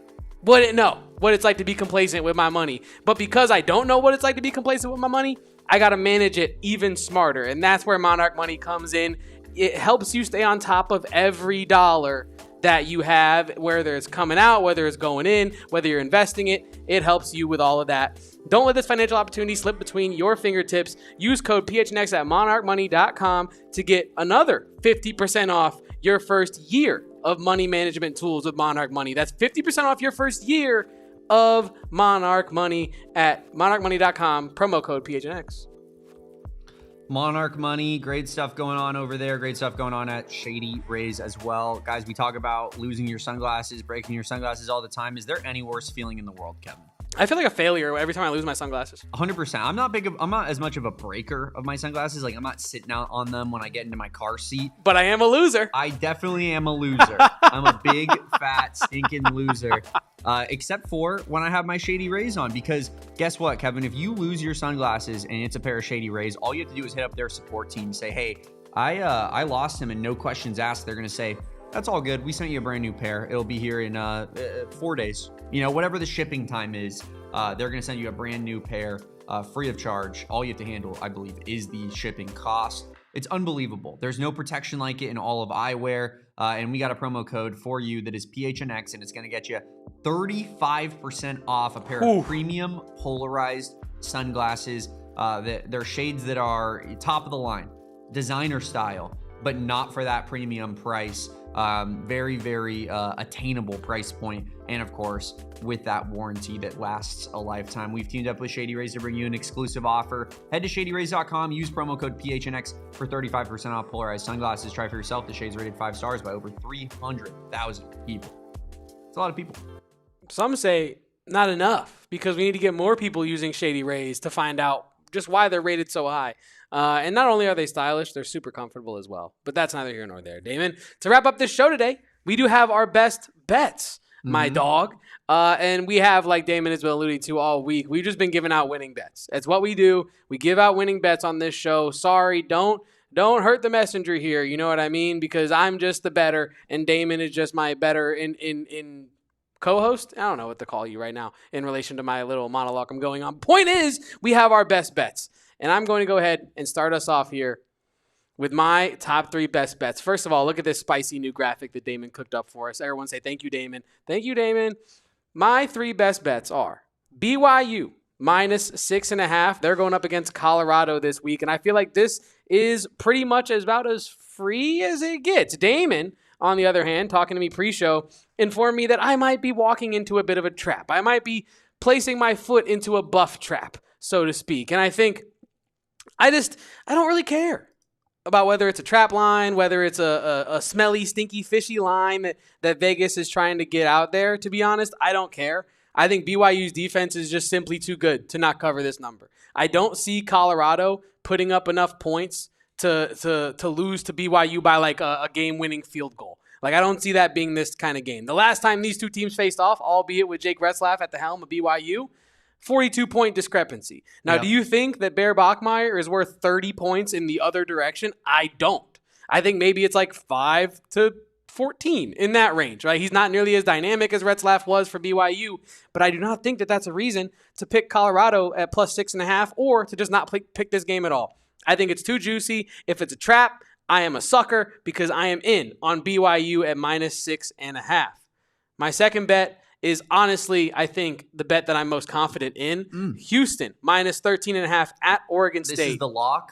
wouldn't know what it's like to be complacent with my money. But because I don't know what it's like to be complacent with my money, I got to manage it even smarter. And that's where Monarch Money comes in. It helps you stay on top of every dollar that you have, whether it's coming out, whether it's going in, whether you're investing it. It helps you with all of that. Don't let this financial opportunity slip between your fingertips. Use code PHNX at monarchmoney.com to get another 50% off your first year of money management tools with Monarch Money. That's 50% off your first year of Monarch Money at monarchmoney.com, promo code PHNX. Monarch Money, great stuff going on over there. Great stuff going on at Shady Rays as well. Guys, we talk about losing your sunglasses, breaking your sunglasses all the time. Is there any worse feeling in the world, Kevin? I feel like a failure every time I lose my sunglasses. 100%. I'm not as much of a breaker of my sunglasses. Like, I'm not sitting out on them when I get into my car seat. But I am a loser. I definitely am a loser. I'm a big, fat, stinking loser. Except for when I have my Shady Rays on. Because guess what, Kevin? If you lose your sunglasses and it's a pair of Shady Rays, all you have to do is hit up their support team and say, hey, I lost them, and no questions asked. They're going to say, that's all good. We sent you a brand new pair. It'll be here in 4 days. You know, whatever the shipping time is, they're going to send you a brand new pair free of charge. All you have to handle, I believe, is the shipping cost. It's unbelievable. There's no protection like it in all of eyewear. And we got a promo code for you that is PHNX, and it's going to get you 35% off a pair of premium polarized sunglasses. They're shades that are top of the line, designer style, but not for that premium price. Very, very attainable price point. And of course, with that warranty that lasts a lifetime. We've teamed up with Shady Rays to bring you an exclusive offer. Head to shadyrays.com, use promo code PHNX for 35% off polarized sunglasses. Try for yourself. The shades rated 5 stars by over 300,000 people. It's a lot of people. Some say not enough, because we need to get more people using Shady Rays to find out just why they're rated so high. And not only are they stylish, they're super comfortable as well. But that's neither here nor there. Damon, to wrap up this show today, we do have our best bets, my dog. And we have, like Damon has been alluding to all week, we've just been giving out winning bets. That's what we do. We give out winning bets on this show. Sorry, don't hurt the messenger here. You know what I mean? Because I'm just the better, and Damon is just my better in co-host. I don't know what to call you right now in relation to my little monologue I'm going on. Point is, we have our best bets. And I'm going to go ahead and start us off here with my top 3 best bets. First of all, look at this spicy new graphic that Damon cooked up for us. Everyone say thank you, Damon. Thank you, Damon. My 3 best bets are BYU minus 6.5. They're going up against Colorado this week, and I feel like this is pretty much about as free as it gets. Damon, on the other hand, talking to me pre-show, informed me that I might be walking into a bit of a trap. I might be placing my foot into a buff trap, so to speak. And I think I don't really care about whether it's a trap line, whether it's a smelly, stinky, fishy line that Vegas is trying to get out there. To be honest, I don't care. I think BYU's defense is just simply too good to not cover this number. I don't see Colorado putting up enough points to lose to BYU by like a game-winning field goal. Like, I don't see that being this kind of game. The last time these two teams faced off, albeit with Jake Retzlaff at the helm of BYU, 42-point discrepancy. Now, Do you think that Bear Bachmeier is worth 30 points in the other direction? I don't. I think maybe it's like 5-4 14, in that range, right? He's not nearly as dynamic as Retzlaff was for BYU, but I do not think that that's a reason to pick Colorado at plus 6.5 or to just not pick this game at all. I think it's too juicy. If it's a trap, I am a sucker because I am in on BYU at minus 6.5. My second bet is honestly, I think, the bet that I'm most confident in. Houston, minus 13.5 at Oregon State. This is the lock?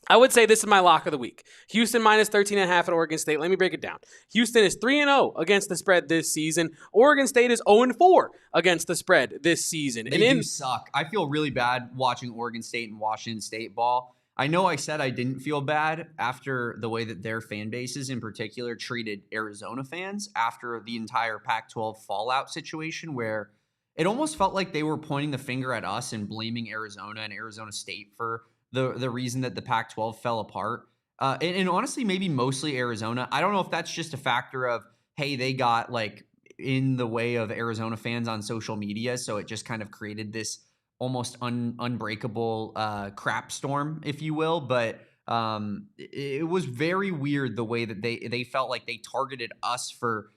I would say this is my lock of the week. Houston minus 13.5 at Oregon State. Let me break it down. Houston is 3-0 against the spread this season. Oregon State is 0-4 against the spread this season. They do suck. I feel really bad watching Oregon State and Washington State ball. I know I said I didn't feel bad after the way that their fan bases in particular treated Arizona fans after the entire Pac-12 fallout situation, where it almost felt like they were pointing the finger at us and blaming Arizona and Arizona State for the reason that the Pac-12 fell apart. And honestly, maybe mostly Arizona. I don't know if that's just a factor of, hey, they got like in the way of Arizona fans on social media, so it just kind of created this almost unbreakable crap storm, if you will. But it was very weird the way that they felt like they targeted us for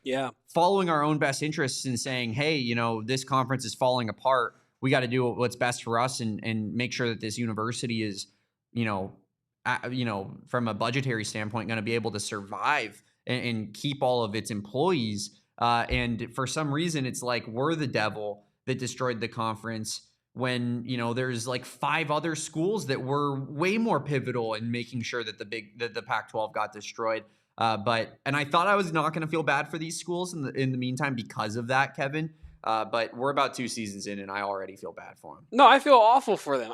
following our own best interests and saying, hey, you know, this conference is falling apart. We got to do what's best for us and make sure that this university is, from a budgetary standpoint, going to be able to survive and keep all of its employees. And for some reason, it's like we're the devil that destroyed the conference when, there's like 5 other schools that were way more pivotal in making sure that the Pac-12 got destroyed. And I thought I was not going to feel bad for these schools in the meantime because of that, Kevin. But we're about 2 seasons in, and I already feel bad for them. No, I feel awful for them.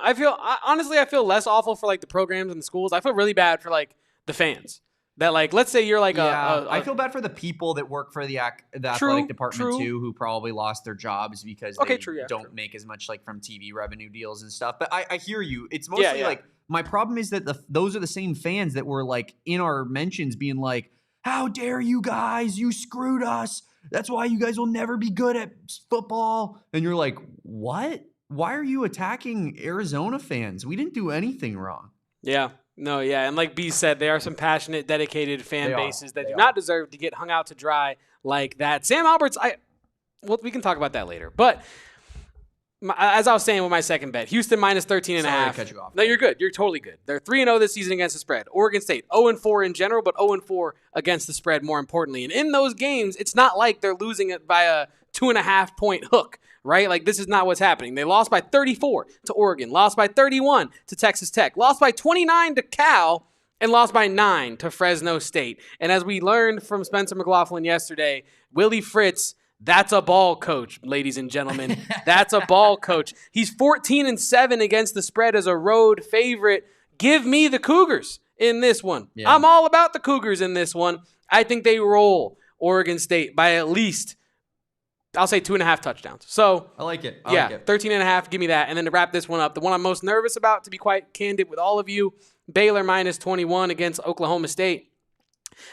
Honestly, I feel less awful for like the programs and the schools. I feel really bad for like the fans. That like, let's say you're like I feel bad for the people that work for the athletic department too, who probably lost their jobs because they don't make as much like from TV revenue deals and stuff. But I hear you. It's mostly like my problem is that those are the same fans that were like in our mentions being like, "How dare you guys? You screwed us. That's why you guys will never be good at football." And you're like, what? Why are you attacking Arizona fans? We didn't do anything wrong. Yeah. No, yeah. And like B said, there are some passionate, dedicated fan bases that do not deserve to get hung out to dry like that. Sam Alberts, we can talk about that later. But as I was saying with my second bet, Houston minus 13.5. Sorry to cut you off. No, you're good. You're totally good. They're 3-0 this season against the spread. Oregon State 0-4 in general, but 0-4 against the spread more importantly. And in those games, it's not like they're losing it by a 2.5-point hook, right? Like this is not what's happening. They lost by 34 to Oregon, lost by 31 to Texas Tech, lost by 29 to Cal, and lost by 9 to Fresno State. And as we learned from Spencer McLaughlin yesterday, Willie Fritz, that's a ball coach, ladies and gentlemen. That's a ball coach. He's 14-7 against the spread as a road favorite. Give me the Cougars in this one. Yeah. I'm all about the Cougars in this one. I think they roll Oregon State by at least, I'll say 2.5 touchdowns. So I like it. 13.5. Give me that. And then to wrap this one up, the one I'm most nervous about, to be quite candid with all of you, Baylor minus 21 against Oklahoma State.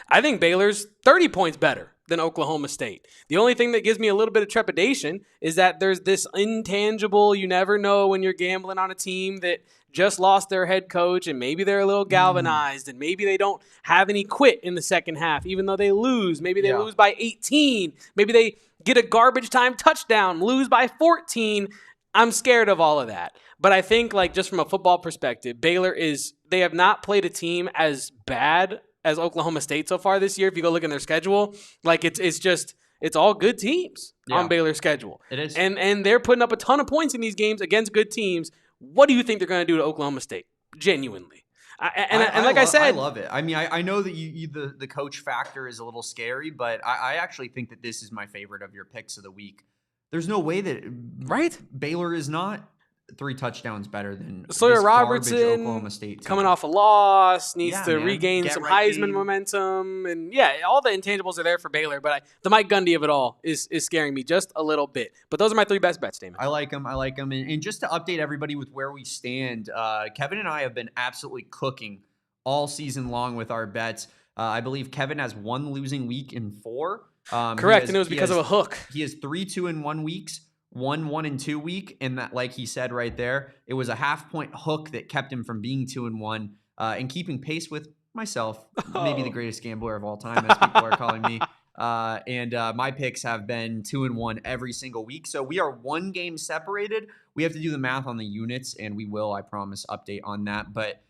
I think Baylor's 30 points better than Oklahoma State. The only thing that gives me a little bit of trepidation is that there's this intangible, you never know when you're gambling on a team that just lost their head coach and maybe they're a little galvanized and maybe they don't have any quit in the second half, even though they lose. Maybe they lose by 18. Maybe they get a garbage time touchdown, lose by 14. I'm scared of all of that. But I think like just from a football perspective, they have not played a team as bad as Oklahoma State so far this year. If you go look in their schedule, like it's all good teams on Baylor's schedule. It is. And they're putting up a ton of points in these games against good teams. What do you think they're going to do to Oklahoma State? Genuinely. I said, I love it. I mean, I know that the coach factor is a little scary, but I actually think that this is my favorite of your picks of the week. There's no way that Baylor is not 3 touchdowns better than Sawyer Robertson, Oklahoma State team. Coming off a loss, needs to regain some Heisman momentum. And all the intangibles are there for Baylor, but the Mike Gundy of it all is scaring me just a little bit. But those are my 3 best bets, Damon. I like them. And just to update everybody with where we stand, Kevin and I have been absolutely cooking all season long with our bets. I believe Kevin has 1 losing week in 4. Correct, and it was because of a hook. He has 3 2-1 weeks. 1-1-2 week, and that, like he said right there, it was a 0.5-point hook that kept him from being 2-1 and keeping pace with myself, maybe the greatest gambler of all time, as people are calling me. And my picks have been 2-1 every single week. So we are 1 game separated. We have to do the math on the units, and we will, I promise, update on that. But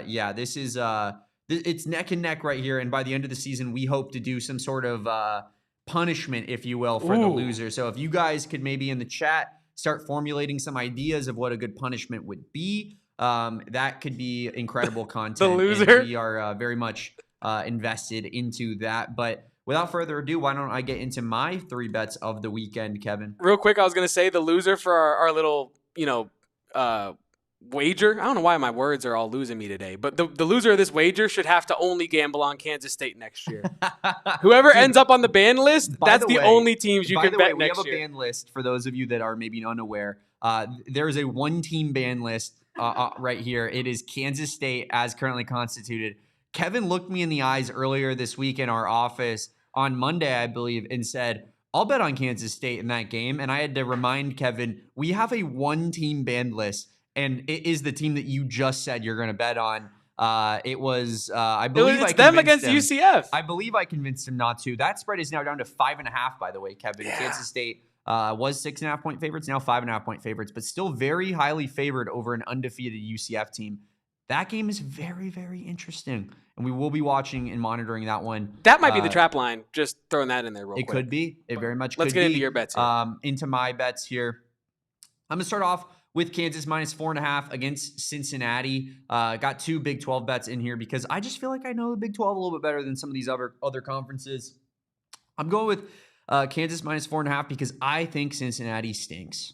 yeah, this is it's neck and neck right here. And by the end of the season, we hope to do some sort of punishment, if you will, for the loser. So if you guys could maybe in the chat start formulating some ideas of what a good punishment would be, that could be incredible content. The loser. And we are very much invested into that. But without further ado, why don't I get into my 3 bets of the weekend, Kevin? Real quick, I was going to say the loser for our little, wager. I don't know why my words are all losing me today, but the loser of this wager should have to only gamble on Kansas State next year. Whoever ends up on the ban list, that's the only teams you can bet next year. We have a ban list for those of you that are maybe unaware. There is a 1-team ban list right here. It is Kansas State as currently constituted. Kevin looked me in the eyes earlier this week in our office on Monday, I believe, and said, I'll bet on Kansas State in that game. And I had to remind Kevin, we have a 1-team ban list, and it is the team that you just said you're going to bet on. It was, I believe, it's them against UCF. I believe I convinced him not to. That spread is now down to 5.5. By the way, Kevin, Kansas State was 6.5-point favorites, now 5.5-point favorites, but still very highly favored over an undefeated UCF team. That game is very, very interesting, and we will be watching and monitoring that one. That might be the trap line. Just throwing that in there real quick. It could be. It very much could be. Let's get into your bets here. Into my bets here. I'm going to start off with Kansas minus 4.5 against Cincinnati. Got 2 Big 12 bets in here because I just feel like I know the Big 12 a little bit better than some of these other conferences. I'm going with Kansas minus 4.5 because I think Cincinnati stinks.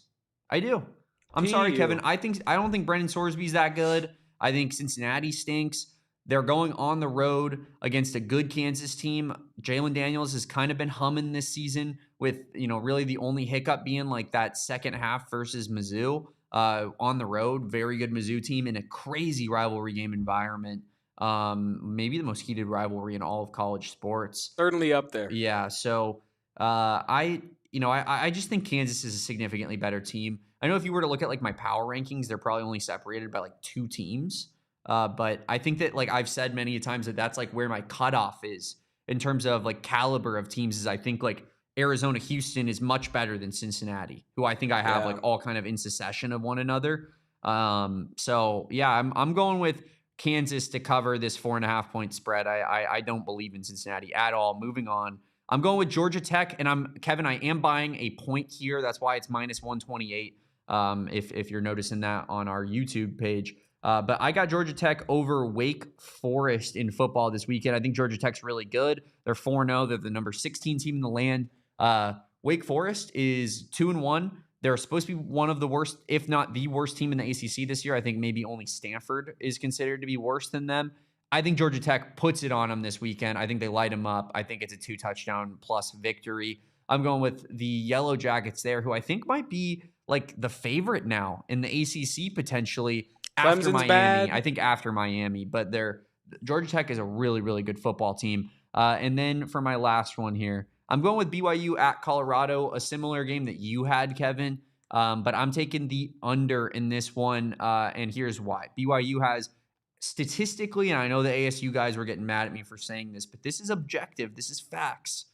I do. I'm sorry, Kevin. I don't think Brendan Sorsby's that good. I think Cincinnati stinks. They're going on the road against a good Kansas team. Jalen Daniels has kind of been humming this season with, really the only hiccup being like that second half versus Mizzou on the road. Very good Mizzou team in a crazy rivalry game environment. Maybe the most heated rivalry in all of college sports. Certainly up there. Yeah. So I just think Kansas is a significantly better team. I know if you were to look at like my power rankings, they're probably only separated by like 2 teams. But I think that, like I've said many times, that's like where my cutoff is in terms of like caliber of teams. Is I think like Arizona, Houston is much better than Cincinnati, who I think I have like all kind of in succession of one another. So yeah, I'm going with Kansas to cover this 4.5-point spread. I don't believe in Cincinnati at all. Moving on. I'm going with Georgia Tech, and Kevin, I am buying a point here. That's why it's minus 128. If you're noticing that on our YouTube page. But I got Georgia Tech over Wake Forest in football this weekend. I think Georgia Tech's really good. They're 4-0. They're the number 16 team in the land. Wake Forest is 2-1. They're supposed to be one of the worst, if not the worst team in the ACC this year. I think maybe only Stanford is considered to be worse than them. I think Georgia Tech puts it on them this weekend. I think they light them up. I think it's a 2-touchdown plus victory. I'm going with the Yellow Jackets there, who I think might be like the favorite now in the ACC potentially after Miami. Bad. I think after Miami, but Georgia Tech is a really, really good football team. And then for my last one here, I'm going with BYU at Colorado, a similar game that you had, Kevin. But I'm taking the under in this one, and here's why. BYU has statistically, and I know the ASU guys were getting mad at me for saying this, but this is objective. This is facts.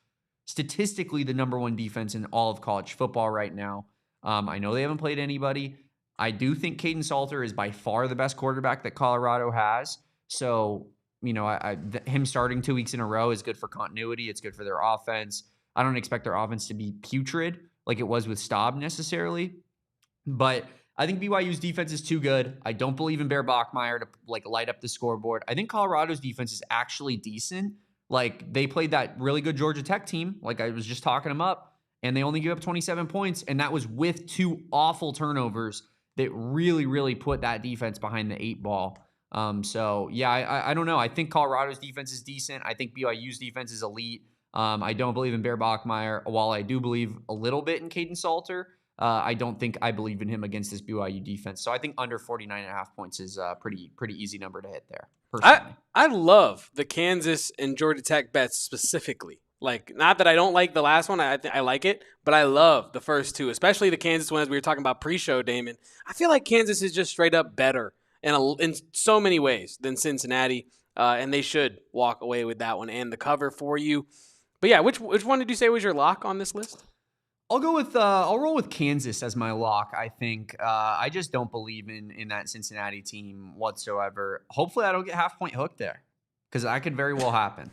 Statistically, the number 1 defense in all of college football right now. I know they haven't played anybody. I do think Caden Salter is by far the best quarterback that Colorado has. So, him starting 2 weeks in a row is good for continuity. It's good for their offense. I don't expect their offense to be putrid like it was with Staub necessarily. But I think BYU's defense is too good. I don't believe in Bear Bachmeier to like light up the scoreboard. I think Colorado's defense is actually decent. Like they played that really good Georgia Tech team. Like I was just talking them up, and they only gave up 27 points. And that was with 2 awful turnovers that really, really put that defense behind the 8 ball. So yeah, I don't know. I think Colorado's defense is decent. I think BYU's defense is elite. I don't believe in Bear Bachmeier. While I do believe a little bit in Caden Salter, I don't think I believe in him against this BYU defense. So I think under 49.5 points is a pretty easy number to hit there. Personally. I love the Kansas and Georgia Tech bets specifically. Like, not that I don't like the last one. I like it, but I love the first 2, especially the Kansas one as we were talking about pre-show, Damon. I feel like Kansas is just straight up better in so many ways than Cincinnati. and they should walk away with that one and the cover for you. But yeah, which one did you say was your lock on this list? I'll go with I'll roll with Kansas as my lock. I think I just don't believe in that Cincinnati team whatsoever. Hopefully, I don't get half-point hooked there because that could very well happen.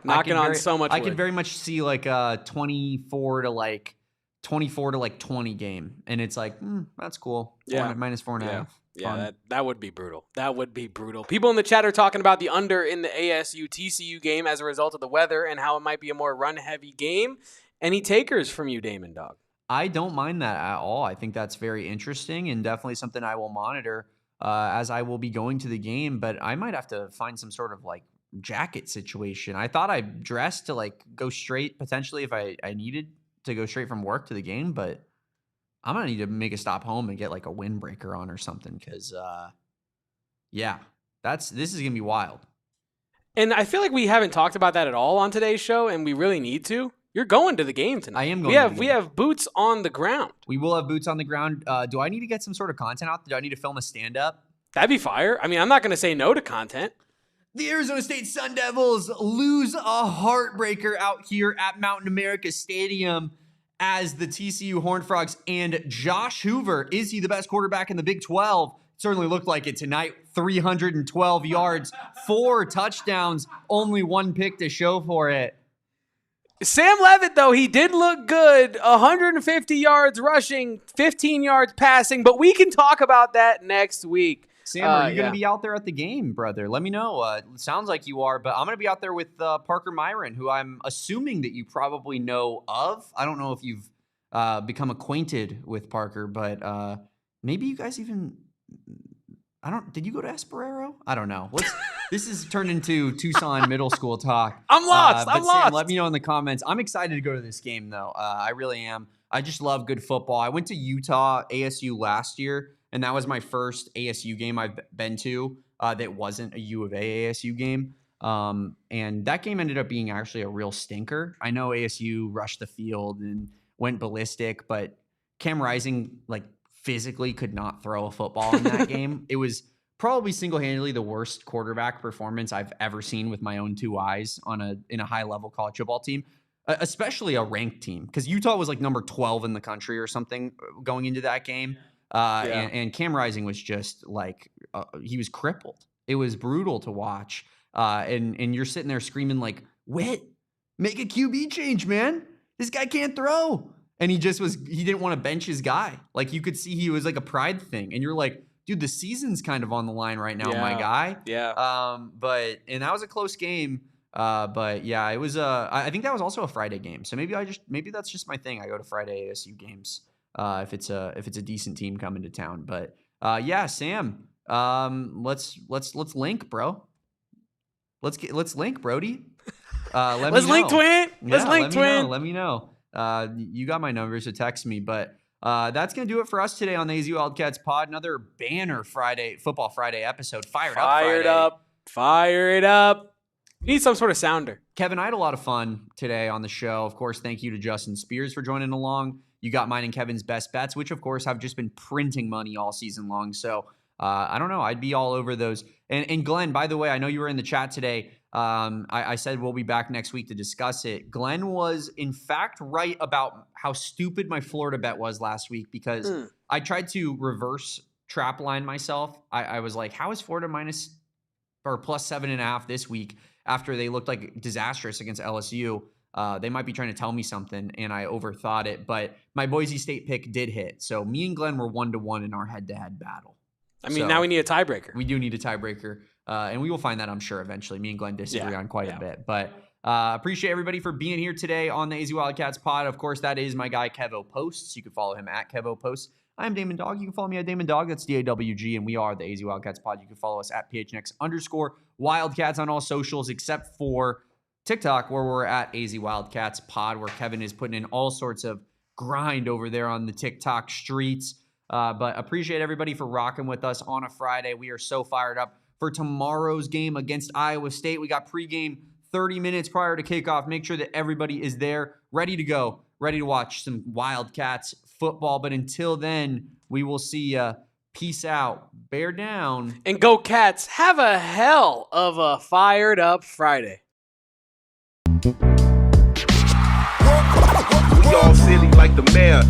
Knocking on so much wood. I could very much see like a 24 to 20 game, and it's like that's cool. Yeah, -4.5. Yeah, that would be brutal. That would be brutal. People in the chat are talking about the under in the ASU TCU game as a result of the weather and how it might be a more run-heavy game. Any takers from you, Damon Dog? I don't mind that at all. I think that's very interesting and definitely something I will monitor as I will be going to the game. But I might have to find some sort of like jacket situation. I thought I dressed to like go straight potentially if I needed to go straight from work to the game, but I'm gonna need to make a stop home and get like a windbreaker on or something because this is gonna be wild. And I feel like we haven't talked about that at all on today's show, and we really need to. You're going to the game tonight. I am going to the game. We have boots on the ground. We will have boots on the ground. Do I need to get some sort of content out? Do I need to film a stand-up? That'd be fire. I mean, I'm not going to say no to content. The Arizona State Sun Devils lose a heartbreaker out here at Mountain America Stadium as the TCU Horned Frogs and Josh Hoover. Is he the best quarterback in the Big 12? Certainly looked like it tonight. 312 yards, 4 touchdowns, only 1 pick to show for it. Sam Levitt, though, he did look good. 150 yards rushing, 15 yards passing, but we can talk about that next week. Sam, are you going to be out there at the game, brother? Let me know. It sounds like you are, but I'm going to be out there with Parker Myron, who I'm assuming that you probably know of. I don't know if you've become acquainted with Parker, but maybe you guys even... Did you go to Esperero? I don't know. This has turned into Tucson middle school talk. I'm lost. But Sam, let me know in the comments. I'm excited to go to this game, though. I really am. I just love good football. I went to Utah ASU last year, and that was my first ASU game I've been to that wasn't a U of A ASU game. And that game ended up being actually a real stinker. I know ASU rushed the field and went ballistic, but Cam Rising, physically could not throw a football in that game. It was probably single-handedly the worst quarterback performance I've ever seen with my own 2 eyes in a high-level college football team, especially a ranked team, because Utah was number 12 in the country or something going into that game. And Cam Rising was just he was crippled. It was brutal to watch. And you're sitting there screaming Whit, make a QB change, man. This guy can't throw. And he didn't want to bench his guy. You could see he was a pride thing. And you're like, dude, the season's kind of on the line right now, my guy. Yeah. And that was a close game. But yeah, it was I think that was also a Friday game. So maybe that's just my thing. I go to Friday ASU games if it's a decent team coming to town. But yeah, Sam, let's link, bro. Let's link, Brody. Let's link, twin. Let me know. You got my number, so text me. But that's going to do it for us today on the AZ Wildcats pod. Another banner Football Friday episode. Fired up. Fire it up. You need some sort of sounder. Kevin, I had a lot of fun today on the show. Of course, thank you to Justin Spears for joining along. You got mine and Kevin's best bets, which, of course, have just been printing money all season long. So I don't know. I'd be all over those. And Glenn, by the way, I know you were in the chat today. I said we'll be back next week to discuss it. Glenn was, in fact, right about how stupid my Florida bet was last week because I tried to reverse trap line myself. I was like, how is Florida plus 7.5 this week after they looked disastrous against LSU? They might be trying to tell me something, and I overthought it. But my Boise State pick did hit. So me and Glenn were 1-1 in our head-to-head battle. Now we need a tiebreaker. We do need a tiebreaker. And we will find that, I'm sure, eventually. Me and Glenn disagree on quite a bit. But appreciate everybody for being here today on the AZ Wildcats pod. Of course, that is my guy, Kevo Posts. You can follow him at Kevo Posts. I'm Damon Dog. You can follow me at Damon Dog. That's DAWG. And we are the AZ Wildcats pod. You can follow us at PHNX_Wildcats on all socials except for TikTok, where we're at AZ Wildcats pod, where Kevin is putting in all sorts of grind over there on the TikTok streets. But appreciate everybody for rocking with us on a Friday. We are so fired up for tomorrow's game against Iowa State. We got pregame 30 minutes prior to kickoff. Make sure that everybody is there, ready to go, ready to watch some Wildcats football. But until then, we will see you. Peace out. Bear down. And go Cats. Have a hell of a fired up Friday. We all silly like the mayor.